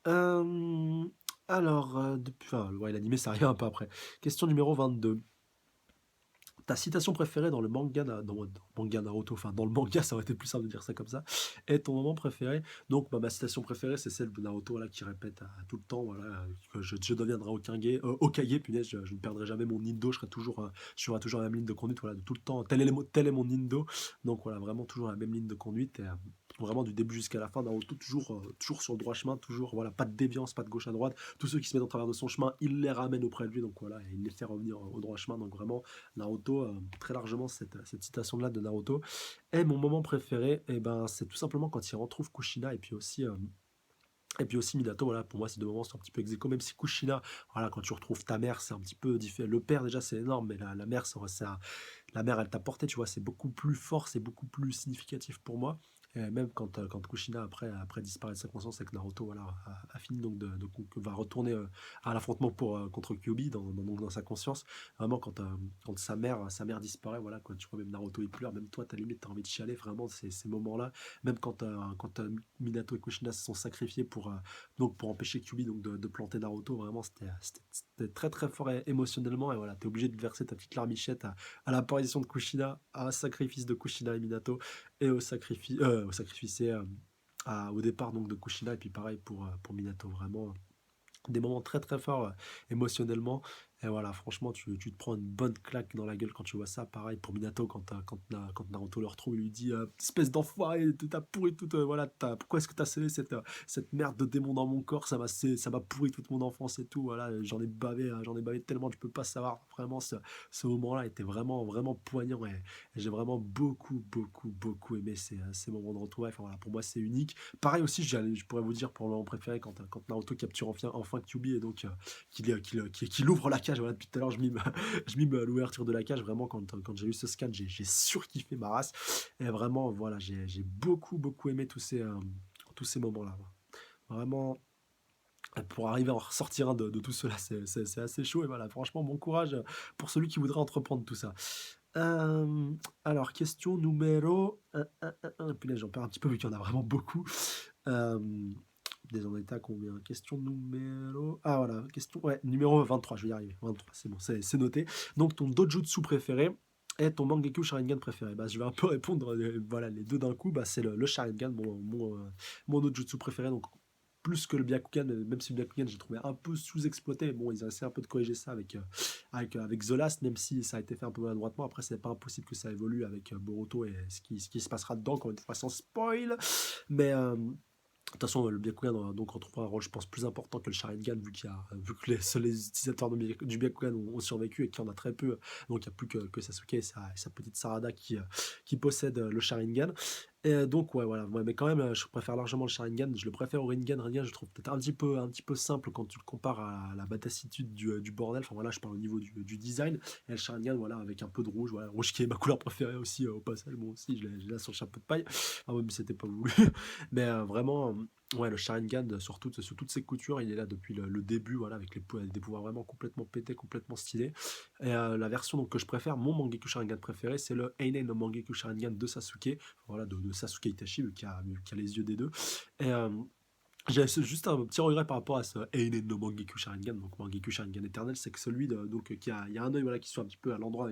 Euh, alors, enfin, ouais, l'animé, ça arrive un peu après. Question numéro 22. Ta citation préférée dans le manga dans le manga Naruto, enfin dans le manga, ça aurait été plus simple de dire ça comme ça, est ton moment préféré. Donc ma citation préférée, c'est celle de Naruto, voilà, qui répète à tout le temps, voilà, que je deviendrai Hokage, punaise, je ne perdrai jamais mon Nindo, je serai toujours la même ligne de conduite, voilà, de tout le temps, tel est mon Nindo. Donc voilà, vraiment toujours la même ligne de conduite, et vraiment du début jusqu'à la fin, Naruto toujours sur le droit chemin, toujours, voilà, pas de déviance, pas de gauche à droite. Tous ceux qui se mettent en travers de son chemin, il les ramène auprès de lui, donc voilà, et il les fait revenir au droit chemin. Donc vraiment, Naruto, très largement cette citation-là de Naruto. Et mon moment préféré, eh ben, c'est tout simplement quand il retrouve Kushina et puis aussi Minato. Voilà, pour moi, ces deux moments sont un petit peu ex aequo, même si Kushina, voilà, quand tu retrouves ta mère, c'est un petit peu différent. Le père, déjà, c'est énorme, mais la mère, la mère, elle t'a porté, tu vois, c'est beaucoup plus fort, c'est beaucoup plus significatif pour moi. Et même quand Kushina, après disparaît de sa conscience avec Naruto, voilà, a fini donc va retourner à l'affrontement contre Kyuubi donc dans sa conscience. Vraiment, quand sa mère disparaît, voilà, quand tu vois même Naruto il pleure, même toi, t'as limite, t'as envie de chialer, vraiment, ces moments-là. Même quand Minato et Kushina se sont sacrifiés pour empêcher Kyuubi donc de planter Naruto, vraiment, c'était très très fort émotionnellement. Et voilà, t'es obligé de verser ta petite larmichette à l'apparition de Kushina, à un sacrifice de Kushina et Minato, et au sacrifice et au départ donc de Kushina, et puis pareil pour Minato. Vraiment, des moments très très forts émotionnellement. Et voilà, franchement, tu te prends une bonne claque dans la gueule quand tu vois ça. Pareil pour Minato, quand Naruto le retrouve, il lui dit espèce d'enfoiré, t'as pourri toute. Voilà, pourquoi est-ce que t'as scellé cette merde de démon dans mon corps? Ça m'a pourri toute mon enfance et tout. Voilà, j'en ai bavé tellement, tu peux pas savoir. Vraiment, ce moment-là était vraiment, vraiment poignant. Et j'ai vraiment beaucoup aimé ces moments de retrouvailles. Enfin, voilà, pour moi, c'est unique. Pareil aussi, je pourrais vous dire pour le moment préféré quand Naruto capture enfin Kyuubi et donc qu'il ouvre la cage. Voilà, depuis tout à l'heure, je mime l'ouverture de la cage. Vraiment, quand j'ai eu ce scan, j'ai surkiffé ma race. Et vraiment, voilà, j'ai beaucoup aimé tous ces moments-là. Vraiment, pour arriver à en ressortir un de tout cela, c'est assez chaud. Et voilà, franchement, bon courage pour celui qui voudrait entreprendre tout ça. Euh, alors, question numéro puis là, j'en perds un petit peu vu qu'il y en a vraiment beaucoup. Euh, Déjà, on était à combien? Question numéro. Ah voilà, question. Ouais, numéro 23, je vais y arriver. 23, c'est bon, c'est noté. Donc, ton dojutsu préféré est ton Mangekyou Sharingan préféré. Bah, je vais un peu répondre, voilà, les deux d'un coup. Bah, c'est le Sharingan, mon dojutsu préféré. Donc, plus que le Byakugan, même si le Byakugan, j'ai trouvé un peu sous-exploité. Bon, ils ont essayé un peu de corriger ça avec Zolas, même si ça a été fait un peu maladroitement. Après, c'est pas impossible que ça évolue avec Boruto et ce qui se passera dedans, encore une fois, sans spoil. Mais. De toute façon, le Byakugan donc retrouvera un rôle, je pense, plus important que le Sharingan, vu que seuls les utilisateurs du Byakugan ont survécu et qu'il y en a très peu. Donc il n'y a plus que Sasuke et sa petite Sarada qui possèdent le Sharingan. Et donc, ouais, voilà. Ouais, mais quand même, je préfère largement le Sharingan. Je le préfère au Rinnegan. Rinnegan, je trouve peut-être un petit peu simple quand tu le compares à la batassitude du bordel. Enfin, voilà, je parle au niveau du design. Et le Sharingan, voilà, avec un peu de rouge. Voilà, rouge qui est ma couleur préférée aussi, au passage. Bon, aussi, je l'ai là sur le chapeau de paille. Ah ouais, mais c'était pas voulu. Mais vraiment, ouais, le Sharingan, sur toutes ses coutures, il est là depuis le début, voilà, avec des pouvoirs vraiment complètement pétés, complètement stylés. Et la version donc, que je préfère, mon Mangekyou Sharingan préféré, c'est le Einen no Mangekyou Sharingan de Sasuke, voilà, de Sasuke Itachi, vu qu'il a les yeux des deux. Et j'ai juste un petit regret par rapport à ce Einen no Mangekyou Sharingan, donc Mangekyou Sharingan éternel, c'est que celui donc il y a un œil voilà qui soit un petit peu à l'endroit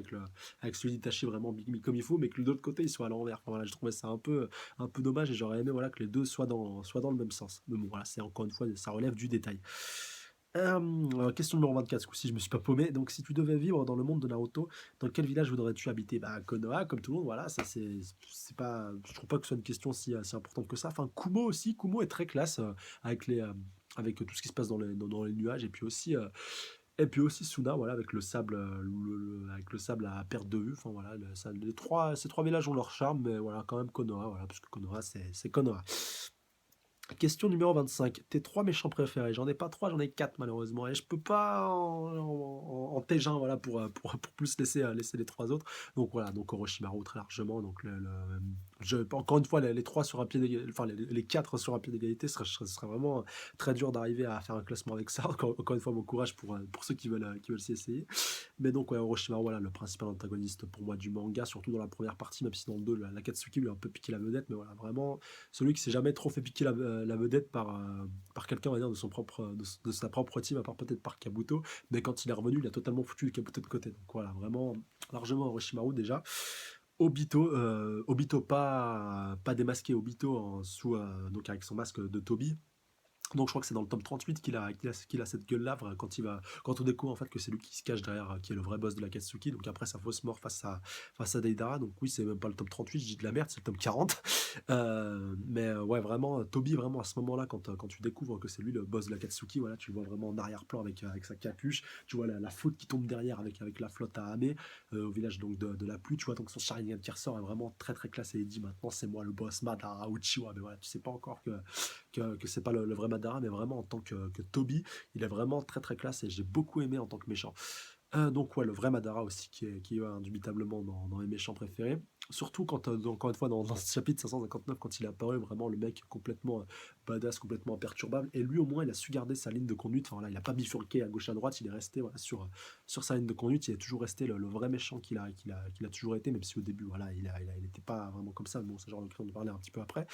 avec celui d'Itachi vraiment mis comme il faut, mais que de l'autre côté il soit à l'envers. Enfin, voilà, je trouvais ça un peu dommage et j'aurais aimé voilà que les deux soient dans le même sens. Mais bon voilà, c'est encore une fois ça relève du détail. Question numéro 24, ce coup-ci je me suis pas paumé. Donc si tu devais vivre dans le monde de Naruto, dans quel village voudrais-tu habiter? Bah Konoha, comme tout le monde, voilà, ça c'est pas. Je trouve pas que ce soit une question si importante que ça. Enfin, Kumo aussi, Kumo est très classe avec avec tout ce qui se passe dans les nuages. Et puis aussi Suna, voilà, avec le sable, avec le sable à perte de vue. Enfin voilà, ces trois villages ont leur charme, mais voilà, quand même Konoha, voilà, parce que Konoha c'est Konoha. Question numéro 25. Tes trois méchants préférés. J'en ai pas trois, j'en ai quatre malheureusement. Et je peux pas en tège un, voilà, pour plus laisser les trois autres. Donc voilà, donc Orochimaru très largement. Donc Encore une fois, les 3 sur un pied d'égalité, enfin les 4 sur un pied d'égalité, ce serait vraiment très dur d'arriver à faire un classement avec ça. Encore une fois, bon courage pour ceux qui veulent s'y essayer. Mais donc, ouais, Orochimaru, voilà, le principal antagoniste pour moi du manga, surtout dans la première partie, même si dans le 2, l'Akatsuki lui a un peu piqué la vedette, mais voilà, vraiment, celui qui s'est jamais trop fait piquer la vedette par quelqu'un, on va dire, de sa propre team, à part peut-être par Kabuto, mais quand il est revenu, il a totalement foutu Kabuto de côté. Donc voilà, vraiment, largement Orochimaru déjà. Obito pas démasqué, Obito donc avec son masque de Toby. Donc je crois que c'est dans le tome 38 qu'il a cette gueule-là, quand on découvre en fait que c'est lui qui se cache derrière, qui est le vrai boss de la Katsuki, donc après sa fausse mort face à Deidara, donc oui c'est même pas le tome 38, je dis de la merde, c'est le tome 40. Mais ouais vraiment, Toby vraiment à ce moment-là, quand tu découvres que c'est lui le boss de la Katsuki, voilà, tu le vois vraiment en arrière-plan avec sa capuche, tu vois la flotte qui tombe derrière avec la flotte à Ame, au village donc de la pluie, tu vois donc son Sharingan qui ressort est vraiment très très classe et il dit maintenant c'est moi le boss Madara Uchiwa, mais voilà tu sais pas encore que c'est pas le vrai Madara, mais vraiment en tant que Toby, il est vraiment très très classe et j'ai beaucoup aimé en tant que méchant. Donc ouais, le vrai Madara aussi, qui est indubitablement dans mes méchants préférés. Surtout encore une fois, dans ce chapitre 559, quand il est apparu, vraiment le mec complètement badass, complètement imperturbable. Et lui, au moins, il a su garder sa ligne de conduite. Enfin, voilà, il n'a pas bifurqué à gauche à droite, il est resté voilà, sur sa ligne de conduite. Il est toujours resté le vrai méchant qu'il a toujours été, même si au début, voilà, il n'était pas vraiment comme ça. Bon, c'est genre l'occasion de parler un petit peu après.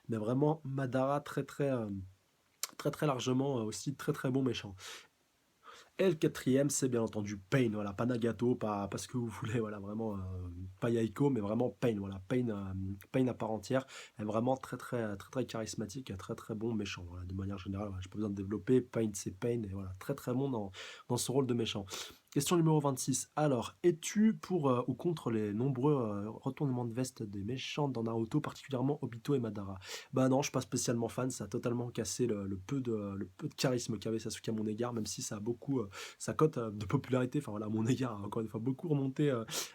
Mais vraiment, Madara, très très largement aussi très très bon méchant. Et le quatrième, c'est bien entendu Pain, voilà, pas Nagato, pas ce que vous voulez, voilà, vraiment, pas Yaiko, mais vraiment Pain, voilà, Pain à part entière, est vraiment très très très très charismatique et très très bon méchant, voilà, de manière générale, voilà, j'ai pas besoin de développer, Pain c'est Pain, et voilà, très très bon dans ce rôle de méchant. Question numéro 26. Alors, es-tu pour ou contre les nombreux retournements de veste des méchants dans Naruto, particulièrement Obito et Madara? Bah non, je suis pas spécialement fan, ça a totalement cassé le peu de charisme qu'avait Sasuke à mon égard, même si ça a beaucoup, sa cote de popularité, enfin voilà, à mon égard, a encore une fois, beaucoup remonté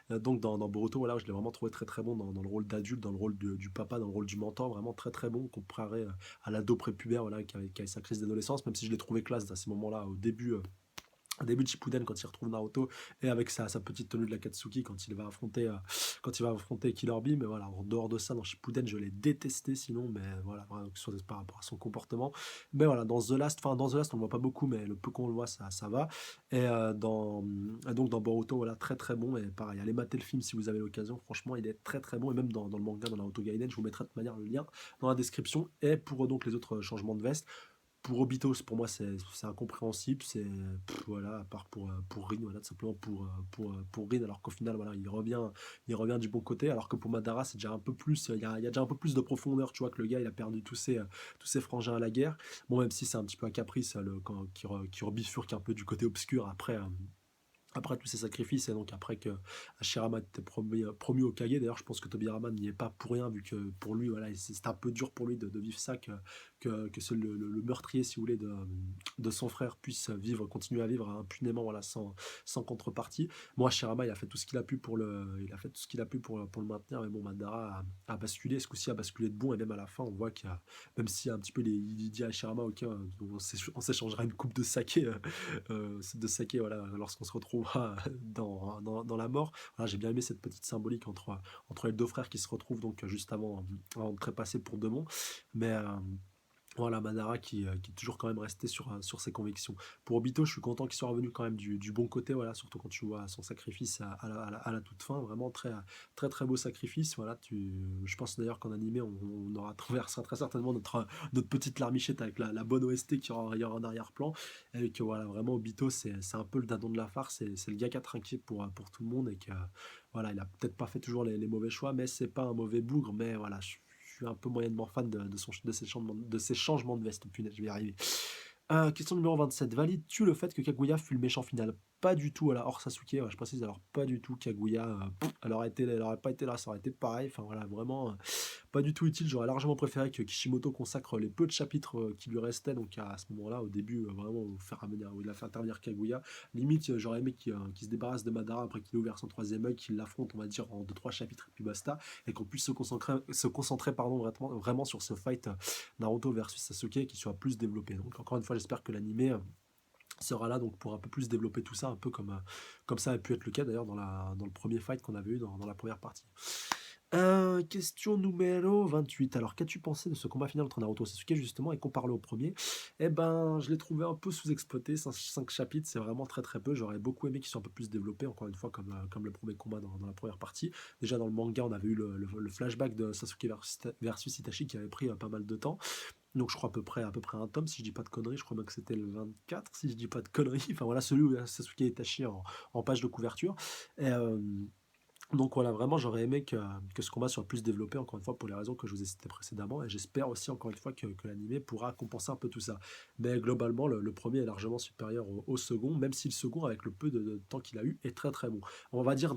donc dans Boruto, voilà, je l'ai vraiment trouvé très très bon dans le rôle d'adulte, dans le rôle du papa, dans le rôle du mentor, vraiment très très bon, comparé à l'ado prépubère, voilà, qui avait sa crise d'adolescence, même si je l'ai trouvé classe à ce moment-là, au début de Shippuden quand il retrouve Naruto et avec sa petite tenue de la Katsuki quand il va affronter Killer Bee, mais voilà, en dehors de ça dans Shippuden je l'ai détesté sinon, mais voilà, vraiment, que ce soit par rapport à son comportement, mais voilà, dans The Last on le voit pas beaucoup, mais le peu qu'on le voit ça va. Et donc dans Boruto, voilà, très très bon, et pareil, allez mater le film si vous avez l'occasion, franchement il est très très bon, et même dans le manga, dans Naruto Gaiden, je vous mettrai de toute manière le lien dans la description. Et pour donc les autres changements de veste, pour Obito, pour moi, c'est incompréhensible. Voilà, à part pour Rin, voilà, tout simplement pour Rin, alors qu'au final, voilà, il revient du bon côté. Alors que pour Madara, c'est déjà un peu plus, il y a déjà un peu plus de profondeur. Tu vois que le gars, il a perdu tous ses frangins à la guerre. Bon, même si c'est un petit peu un caprice, qui rebifurque un peu du côté obscur après tous ces sacrifices, et donc après que Hashirama était promu au Kage. D'ailleurs je pense que Tobirama n'y est pas pour rien, vu que pour lui voilà, c'est un peu dur pour lui de vivre ça, que le meurtrier si vous voulez de son frère puisse continuer à vivre impunément, voilà, sans contrepartie. Moi Hashirama il a fait tout ce qu'il a pu pour le maintenir, mais bon, Madara a basculé, ce coup-ci a basculé de bon, et même à la fin on voit qu'il y a, même si un petit peu il dit à Hashirama ok, on s'échangera une coupe de saké, de saké, voilà, lorsqu'on se retrouvera dans la mort. Voilà, j'ai bien aimé cette petite symbolique entre les deux frères qui se retrouvent donc juste avant de trépasser pour Demon. Mais voilà, Madara qui est toujours quand même resté sur ses convictions. Pour Obito, je suis content qu'il soit revenu quand même du bon côté, voilà, surtout quand tu vois son sacrifice à la toute fin, vraiment très très très beau sacrifice. Voilà, je pense d'ailleurs qu'en animé, on aura traversé très certainement notre petite larmichette avec la bonne OST qui aura en arrière-plan, et que voilà, vraiment Obito, c'est un peu le dindon de la farce, c'est le gars qui a trinqué pour tout le monde, et que voilà, il a peut-être pas fait toujours les mauvais choix, mais c'est pas un mauvais bougre, mais voilà, je suis un peu moyennement fan de ses changements de veste. Punaise, je vais y arriver. Question numéro 27. Valides-tu le fait que Kaguya fut le méchant final? Pas du tout, alors hors Sasuke, ouais, je précise, alors pas du tout. Kaguya, elle aurait pas été là, ça aurait été pareil. Enfin voilà, vraiment pas du tout utile. J'aurais largement préféré que Kishimoto consacre les peu de chapitres qui lui restaient, donc à ce moment-là, au début, vraiment, où il a fait intervenir Kaguya. Limite, j'aurais aimé qu'il se débarrasse de Madara après qu'il ait ouvert son troisième œil, qu'il l'affronte, on va dire, en deux trois chapitres, et puis basta, et qu'on puisse se concentrer pardon, vraiment sur ce fight Naruto versus Sasuke, qui soit plus développé. Donc encore une fois, j'espère que l'animé sera là donc pour un peu plus développer tout ça, un peu comme ça a pu être le cas d'ailleurs dans le premier fight qu'on avait eu dans la première partie. Question numéro 28. Alors, qu'as-tu pensé de ce combat final entre Naruto et Sasuke justement et comparé au premier? Eh ben, je l'ai trouvé un peu sous-exploité, 5 chapitres, c'est vraiment très, très peu. J'aurais beaucoup aimé qu'ils soient un peu plus développés, encore une fois, comme le premier combat dans la première partie. Déjà dans le manga, on avait eu le flashback de Sasuke versus Itachi qui avait pris, pas mal de temps. Donc je crois à peu près un tome, si je dis pas de conneries, je crois même que c'était le 24, si je dis pas de conneries. Enfin voilà, celui où il y a Sasuke et Itachi en page de couverture. Et donc voilà, vraiment, j'aurais aimé que ce combat soit plus développé, encore une fois, pour les raisons que je vous ai citées précédemment. Et j'espère aussi, encore une fois, que l'animé pourra compenser un peu tout ça. Mais globalement, le premier est largement supérieur au second, même si le second, avec le peu de temps qu'il a eu, est très très bon. On va dire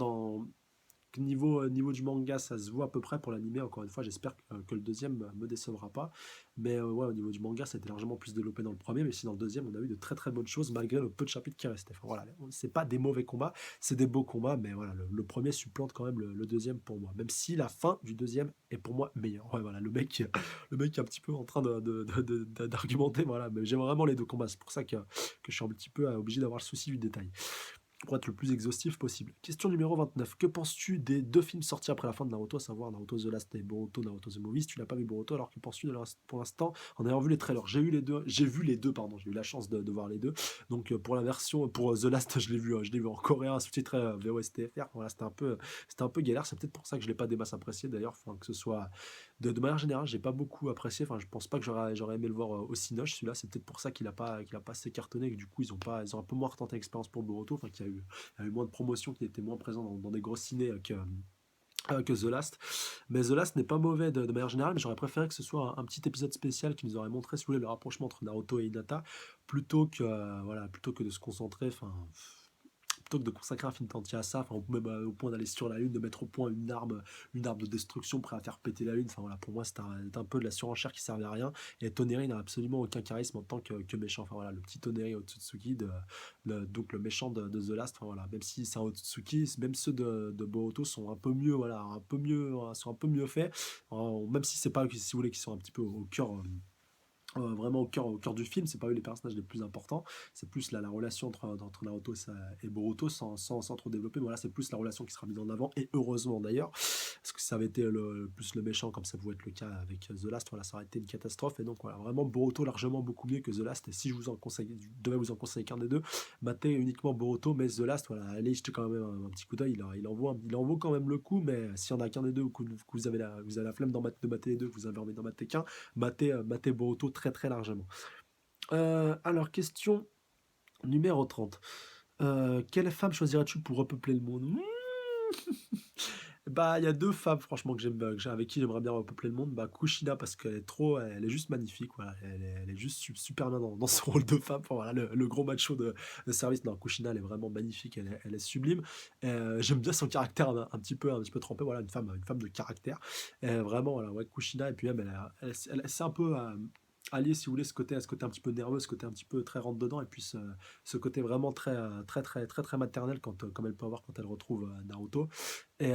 niveau du manga, ça se voit à peu près pour l'animé. Encore une fois, j'espère que le deuxième me décevra pas. Mais ouais, au niveau du manga, ça a été largement plus développé dans le premier. Mais si dans le deuxième, on a eu de très très bonnes choses malgré le peu de chapitres qui restaient. Enfin, voilà, c'est pas des mauvais combats, c'est des beaux combats. Mais voilà, le premier supplante quand même le deuxième pour moi. Même si la fin du deuxième est pour moi meilleure. Ouais, voilà, le mec est un petit peu en train d'argumenter. Voilà, mais j'aime vraiment les deux combats. C'est pour ça que je suis un petit peu obligé d'avoir le souci du détail pour être le plus exhaustif possible. Question numéro 29. Que penses-tu des deux films sortis après la fin de Naruto, à savoir Naruto The Last et Boruto Naruto The Movie? Si tu n'as pas vu Boruto, alors que penses-tu pour l'instant en ayant vu les trailers? J'ai vu les deux, pardon, j'ai eu la chance de voir les deux. Donc pour la version, pour The Last, je l'ai vu en coréen, sous-titré VOSTFR. Voilà, c'était un peu galère. C'est peut-être pour ça que je l'ai pas des masses apprécié d'ailleurs. Enfin, que ce soit de manière générale, j'ai pas beaucoup apprécié. Enfin, je pense pas que j'aurais aimé le voir au Cinoche. Celui-là, c'est peut-être pour ça qu'il a pas assez cartonné, et que du coup, ils ont un peu moins retenté l'expérience pour Boruto. Enfin, qu'il y a eu moins de promotion, qu'il était moins présent dans des gros ciné que The Last. Mais The Last n'est pas mauvais de manière générale, mais j'aurais préféré que ce soit un petit épisode spécial qui nous aurait montré, si vous voulez, le rapprochement entre Naruto et Hinata, plutôt que de se concentrer, enfin, plutôt que de consacrer un film entier à ça, enfin, ou même au point d'aller sur la Lune, de mettre au point une arme de destruction prête à faire péter la Lune. Enfin voilà, pour moi, c'était un peu de la surenchère qui servait à rien. Et Toneri n'a absolument aucun charisme en tant que méchant. Enfin voilà, le petit Toneri Otsutsuki, donc le méchant de The Last. Enfin voilà, même si c'est un Otsutsuki, même ceux de Boruto sont un peu mieux, voilà, sont un peu mieux faits. Même si c'est pas, si vous voulez, qu'ils sont un petit peu au cœur. Vraiment au cœur du film, c'est pas eux les personnages les plus importants, c'est plus la relation entre Naruto et Boruto sans trop développer, mais voilà, c'est plus la relation qui sera mise en avant, et heureusement d'ailleurs, parce que si ça avait été plus le méchant comme ça pouvait être le cas avec The Last, voilà, ça aurait été une catastrophe. Et donc voilà, vraiment Boruto largement beaucoup mieux que The Last, et si je devais vous en conseiller qu'un des deux, matez uniquement Boruto, mais The Last, voilà, allez jeter quand même un petit coup d'œil, il en vaut quand même le coup, mais s'il y en a qu'un des deux, ou que vous avez la flemme de mater les deux, que vous avez envie d'en mater qu'un, mater Boruto très très largement. Alors, question numéro 30. Quelle femme choisirais-tu pour repeupler le monde? Bah, il y a deux femmes, franchement, avec qui j'aimerais bien repeupler le monde. Bah, Kushina, parce elle est juste magnifique. Voilà, elle est juste super bien dans son rôle de femme. Enfin, voilà, le gros macho de service. Non, Kushina, elle est vraiment magnifique. Elle est sublime. J'aime bien son caractère un petit peu trempé. Voilà, une femme de caractère. Vraiment, voilà, ouais, Kushina. Et puis même, c'est un peu allié, si vous voulez, ce côté un petit peu nerveux, ce côté un petit peu très rentre dedans, et puis ce côté vraiment très, très, très, très, très maternel, comme elle peut avoir quand elle retrouve Naruto. Et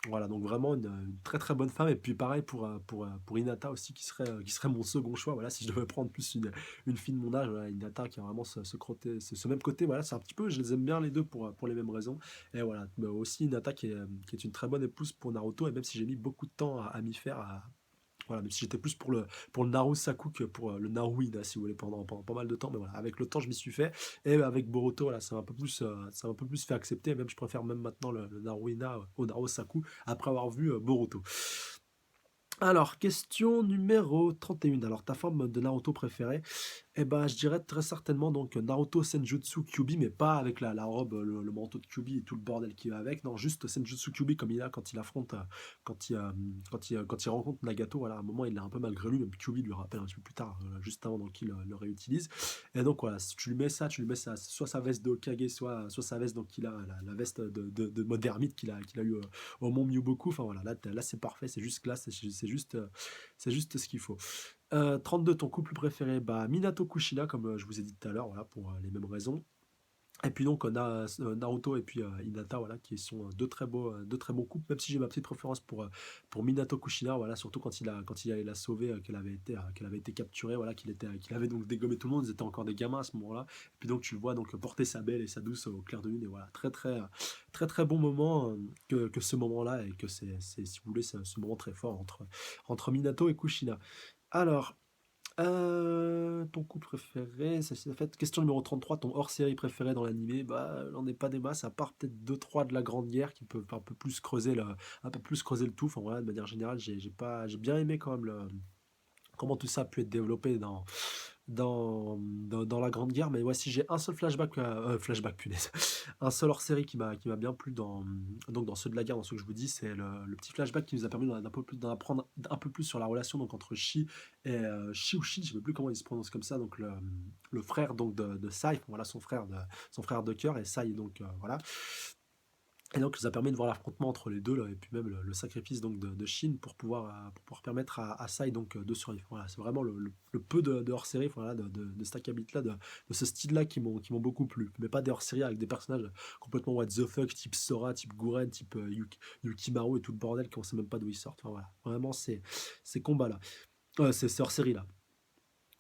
voilà, donc vraiment une très très bonne femme. Et puis pareil pour Hinata aussi, qui serait mon second choix. Voilà, si je devais prendre plus une fille de mon âge, voilà, Hinata qui a vraiment ce même côté. Voilà, c'est un petit peu, je les aime bien les deux pour les mêmes raisons. Et voilà, mais aussi Hinata qui est une très bonne épouse pour Naruto. Et même si j'ai mis beaucoup de temps à m'y faire, voilà, même si j'étais plus pour le Naru Saku que pour le Naru Ina, si vous voulez, pendant pas mal de temps. Mais voilà, avec le temps, je m'y suis fait. Et avec Boruto, voilà, ça m'a un peu plus fait accepter. Et même, je préfère même maintenant le Naru Ina au Naru Saku, après avoir vu Boruto. Alors, question numéro 31. Alors, ta forme de Naruto préférée? Eh ben, je dirais très certainement donc Naruto Senjutsu Kyuubi, mais pas avec la robe, le manteau de Kyuubi et tout le bordel qui va avec. Non, juste Senjutsu Kyuubi comme il a quand il affronte, quand il rencontre Nagato. Voilà, à un moment, il l'a un peu malgré lui, même Kyuubi lui rappelle un petit peu plus tard, juste avant donc il le réutilise. Et donc voilà, si tu lui mets soit sa veste de Hokage, soit sa veste donc qu'il a, la veste de mode ermite qu'il a eu au Mont Myuboku. Enfin voilà, là c'est parfait, c'est juste classe, c'est juste ce qu'il faut. 32, ton couple préféré? Bah, Minato Kushina, comme je vous ai dit tout à l'heure, voilà, pour les mêmes raisons. Et puis donc on a Naruto et puis Hinata, voilà, qui sont 2 très bons couples, même si j'ai ma petite préférence pour Minato Kushina, voilà, surtout quand il allait la sauver, qu'elle avait été capturée, voilà, qu'il avait donc dégommé tout le monde, ils étaient encore des gamins à ce moment-là. Et puis donc tu le vois donc porter sa belle et sa douce au clair de lune, et voilà, très bon moment, que ce moment-là, et que c'est, si vous voulez, ce moment très fort entre Minato et Kushina. Alors, ton coup préféré, ça c'est fait. Question numéro 33, ton hors-série préféré dans l'animé? Bah, j'en ai pas des masses, à part peut-être deux trois de la Grande Guerre qui peuvent un peu plus creuser le tout. Enfin voilà, de manière générale, j'ai bien aimé quand même comment tout ça a pu être développé dans la Grande Guerre. Mais ouais, si j'ai un seul flashback, punaise, un seul hors-série qui m'a bien plu donc dans ceux de la guerre, dans ceux que je vous dis, c'est le petit flashback qui nous a permis d'en apprendre un peu plus sur la relation donc entre Shi ou Shi, je ne sais plus comment il se prononce comme ça, donc le frère donc de Sai, voilà son frère de cœur, et Sai donc voilà. Et donc, ça nous a permis de voir l'affrontement entre les deux, là, et puis même le sacrifice donc de Shin pour pouvoir permettre à Sai donc de survivre. Voilà, c'est vraiment le peu de hors-série, voilà, de cet acabit-là, de ce style-là qui m'ont beaucoup plu. Mais pas des hors-séries avec des personnages complètement what the fuck, type Sora, type Guren, type Yukimaru et tout le bordel qu'on sait même pas d'où ils sortent. Enfin, voilà, vraiment ces combats-là, ces hors-séries-là.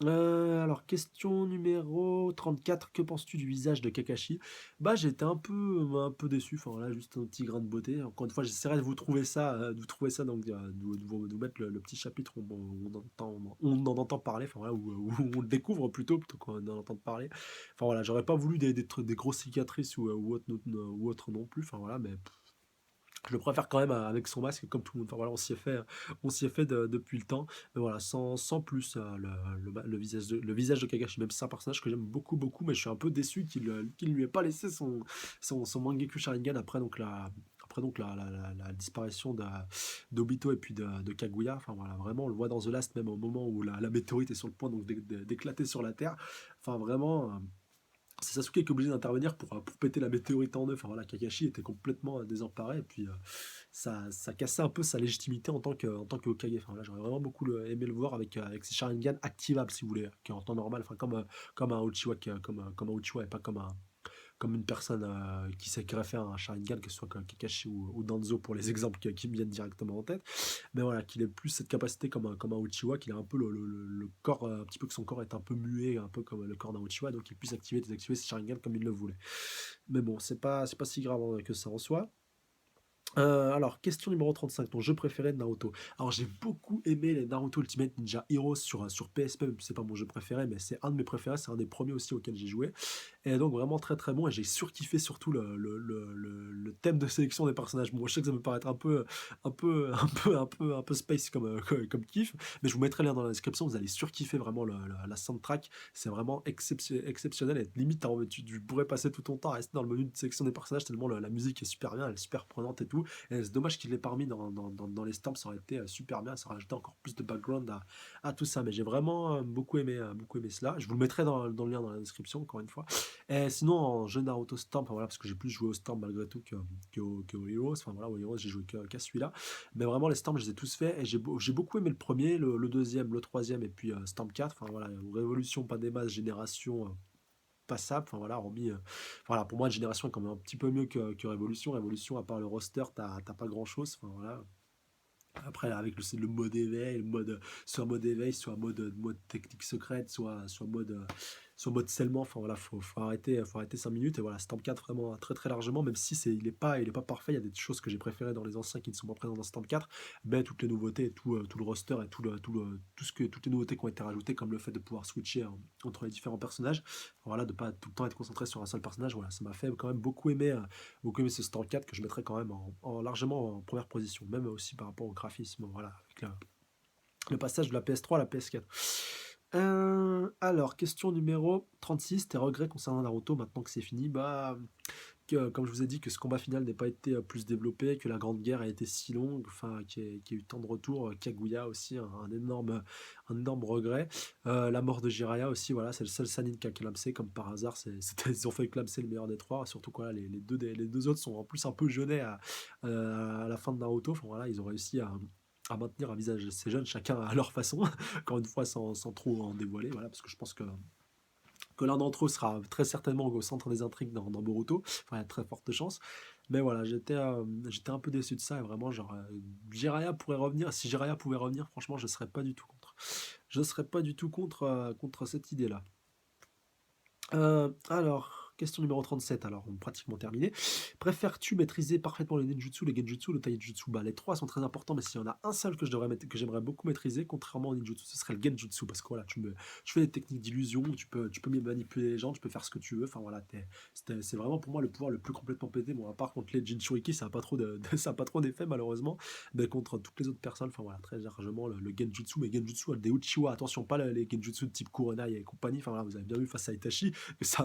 Alors, question numéro 34, que penses-tu du visage de Kakashi? Bah, j'étais un peu déçu, enfin voilà, juste un petit grain de beauté. Encore une fois, j'essaierai de vous trouver ça, donc de vous mettre le petit chapitre où on en entend parler, enfin voilà, où on le découvre plutôt qu'on en entend parler. Enfin voilà, j'aurais pas voulu des grosses cicatrices ou autre non plus, enfin voilà, mais je le préfère quand même avec son masque, comme tout le monde. Enfin, voilà, on s'y est fait depuis le temps. Mais voilà, sans plus, le visage de Kakashi, même si c'est un personnage que j'aime beaucoup, beaucoup, mais je suis un peu déçu qu'il ne lui ait pas laissé son Mangekyou Sharingan après donc la disparition d'Obito et puis de Kaguya. Enfin voilà, vraiment, on le voit dans The Last, même au moment où la météorite est sur le point donc d'éclater sur la Terre. Enfin vraiment. C'est Sasuke qui est obligé d'intervenir pour péter la météorite en deux. Enfin voilà, Kakashi était complètement désemparé, et puis ça cassait un peu sa légitimité en tant que Hokage. Enfin, là, j'aurais vraiment beaucoup aimé le voir avec ses Sharingan activables, si vous voulez, qui en temps normal, enfin, comme un Uchiwa, comme un Uchiwa, et pas comme une personne qui sait greffer un Sharingan, que ce soit comme Kakashi ou Danzo pour les exemples qui me viennent directement en tête. Mais voilà, qu'il ait plus cette capacité comme un Uchiwa, qu'il a un peu le corps, un petit peu que son corps est un peu muet, un peu comme le corps d'un Uchiwa, donc il puisse désactiver ses Sharingan comme il le voulait. Mais bon, c'est pas si grave que ça en soit. Alors, question numéro 35, ton jeu préféré de Naruto. Alors, j'ai beaucoup aimé les Naruto Ultimate Ninja Heroes sur PSP, même si c'est pas mon jeu préféré, mais c'est un de mes préférés, c'est un des premiers aussi auxquels j'ai joué. Et donc, vraiment très très bon, et j'ai surkiffé surtout le thème de sélection des personnages. Bon, je sais que ça peut paraître un peu space comme kiff, mais je vous mettrai le lien dans la description, vous allez surkiffer vraiment la soundtrack. C'est vraiment exceptionnel, et limite, tu pourrais passer tout ton temps à rester dans le menu de sélection des personnages, tellement la musique est super bien, elle est super prenante et tout. Et c'est dommage qu'il l'ait pas remis dans les stamps, ça aurait été super bien, ça aurait rajouté encore plus de background à tout ça. Mais j'ai vraiment beaucoup aimé cela. Je vous le mettrai dans le lien dans la description, encore une fois. Et sinon, en jeu Naruto Stamp, enfin, voilà, parce que j'ai plus joué au Stamp malgré tout que aux Heroes. Enfin voilà, aux Heroes, j'ai joué qu'à celui-là. Mais vraiment, les Stamps, je les ai tous faits. Et j'ai beaucoup aimé le premier, le deuxième, le troisième, et puis Stamp 4. Enfin voilà, Révolution, pas des masses, Génération. Passable, enfin voilà, voilà, pour moi, une génération est quand même un petit peu mieux que Révolution. Révolution, à part le roster, t'as pas grand chose. Enfin voilà. Après, avec le mode éveil, soit mode éveil, soit mode technique secrète, soit mode scellement. Enfin voilà, faut arrêter 5 minutes. Et voilà, Stamp 4 vraiment très très largement, même si il est pas parfait. Il y a des choses que j'ai préférées dans les anciens qui ne sont pas présentes dans Stamp 4, mais toutes les nouveautés, et tout le roster, et toutes les nouveautés qui ont été rajoutées, comme le fait de pouvoir switcher entre les différents personnages. Voilà, de pas tout le temps être concentré sur un seul personnage. Voilà, ça m'a fait quand même beaucoup aimer ce Stamp 4, que je mettrais quand même largement en première position, même aussi par rapport au graphisme, voilà, avec le passage de la PS3 à la PS4. Alors, question numéro 36, tes regrets concernant Naruto maintenant que c'est fini? Bah, comme je vous ai dit, que ce combat final n'ait pas été plus développé, que la Grande Guerre a été si longue, enfin, qu'il y ait eu tant de retours, Kaguya aussi, un énorme regret. La mort de Jiraiya aussi, voilà, c'est le seul Sanin qui a clamsé, comme par hasard, ils ont fait clamser le meilleur des trois, surtout quoi, les deux autres sont en plus un peu jeunets à la fin de Naruto, enfin voilà, ils ont réussi à maintenir un visage assez jeune, chacun à leur façon, encore une fois sans trop en dévoiler, voilà, parce que je pense que que l'un d'entre eux sera très certainement au centre des intrigues dans Boruto. Enfin, il y a de très fortes chances. Mais voilà, j'étais un peu déçu de ça et vraiment genre, Jiraiya pourrait revenir. Si Jiraiya pouvait revenir, franchement, je serais pas du tout contre. Je serais pas du tout contre cette idée-là. Alors, question numéro 37, alors on a pratiquement terminé. Préfères-tu maîtriser parfaitement le ninjutsu, le genjutsu, le taijutsu? Bah, les trois sont très importants, mais s'il y en a un seul que que j'aimerais beaucoup maîtriser, contrairement au ninjutsu, ce serait le genjutsu, parce que voilà, tu fais des techniques d'illusion, tu peux manipuler les gens, tu peux faire ce que tu veux, enfin voilà, c'est vraiment pour moi le pouvoir le plus complètement pété. Bon, à part contre les Jinchuriki, ça n'a pas trop ça a pas trop d'effet malheureusement, mais contre toutes les autres personnes, enfin voilà, très largement le genjutsu, mais genjutsu, des Uchiwa, attention, pas les genjutsu de type Kuronai et compagnie, enfin voilà, vous avez bien vu face à Itachi, que ça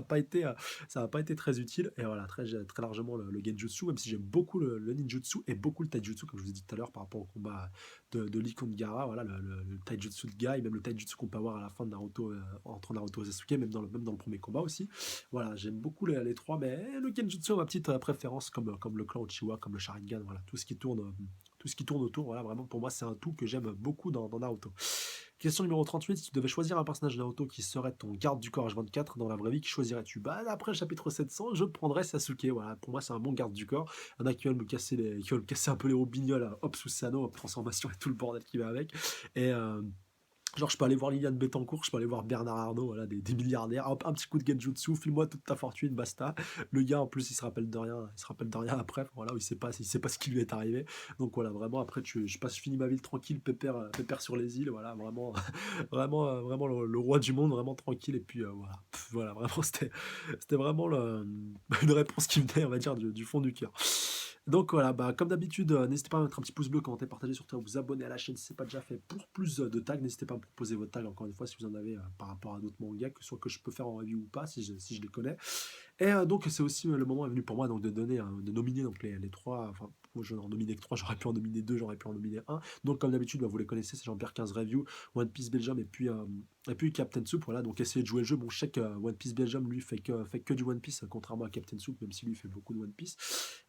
n'a pas été très utile. Et voilà, très largement le genjutsu, même si j'aime beaucoup le ninjutsu et beaucoup le taijutsu, comme je vous ai dit tout à l'heure, par rapport au combat de Lee contre Gaara, voilà, le taijutsu de Guy, même le taijutsu qu'on peut avoir à la fin de Naruto, entre Naruto et Sasuke, même dans le premier combat aussi. Voilà, j'aime beaucoup les trois, mais le genjutsu a ma petite préférence, comme le clan Uchiwa, comme le Sharingan, voilà, tout ce qui tourne autour, voilà, vraiment pour moi c'est un tout que j'aime beaucoup dans Naruto. Question numéro 38, si tu devais choisir un personnage de Naruto qui serait ton garde du corps H24 dans la vraie vie, qui choisirais-tu? Bah après le chapitre 700, je prendrais Sasuke, voilà, pour moi c'est un bon garde du corps. Il y en a qui veulent qui veulent me casser un peu les robignoles, hop Susanoo, hop transformation et tout le bordel qui va avec. Et genre, je peux aller voir Liliane Bettencourt, je peux aller voir Bernard Arnault, voilà, des milliardaires. Hop, un petit coup de genjutsu, file-moi toute ta fortune, basta. Le gars, en plus, il se rappelle de rien, il se rappelle de rien après. Voilà, il sait pas ce qui lui est arrivé. Donc voilà, vraiment, après, je finis ma ville tranquille, pépère, pépère sur les îles. Voilà, vraiment, vraiment le roi du monde, vraiment tranquille. Et puis voilà, voilà, vraiment, c'était vraiment une réponse qui venait, on va dire, du fond du cœur. Donc voilà, bah, comme d'habitude, n'hésitez pas à mettre un petit pouce bleu, commenter, partager, surtout à vous abonner à la chaîne si ce n'est pas déjà fait pour plus de tags. N'hésitez pas à me proposer vos tags encore une fois si vous en avez par rapport à d'autres mangas, que ce soit que je peux faire en review ou pas, si je les connais. Et donc c'est aussi le moment est venu pour moi donc, de nominer donc, les trois, enfin moi, je n'en nominais que trois, j'aurais pu en nominer deux, j'aurais pu en nominer un. Donc comme d'habitude, bah, vous les connaissez, c'est Jean-Pierre 15 Review, One Piece Belgium et puis Captain Soup, voilà, donc essayez de jouer le jeu. Bon, je sais que One Piece Belgium, lui, fait que du One Piece, contrairement à Captain Soup, même si lui fait beaucoup de One Piece.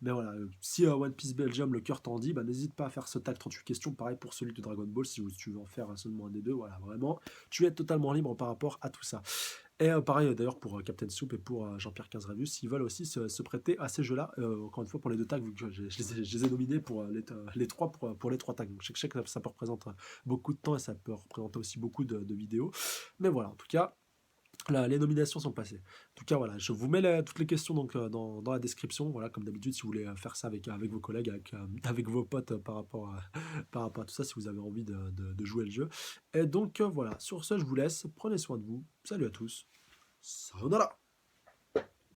Mais voilà, si One Piece Belgium, le cœur t'en dit, bah, n'hésite pas à faire ce tag 38 questions. Pareil pour celui de Dragon Ball, si tu veux en faire seulement un des deux. Voilà, vraiment, tu es totalement libre par rapport à tout ça. Et pareil d'ailleurs pour Captain Soup et pour Jean-Pierre 15 Review, s'ils veulent aussi se prêter à ces jeux-là, encore une fois pour les deux tags, vu que je les ai nominés pour les trois pour les trois tags. Donc je sais que ça peut représenter beaucoup de temps et ça peut représenter aussi beaucoup de vidéos. Mais voilà, en tout cas, là, les nominations sont passées. En tout cas, voilà, je vous mets toutes les questions donc, dans la description. Voilà, comme d'habitude, si vous voulez faire ça avec vos collègues, avec vos potes par rapport à tout ça, si vous avez envie de jouer le jeu. Et donc, voilà, sur ce, je vous laisse. Prenez soin de vous. Salut à tous. Sayonara.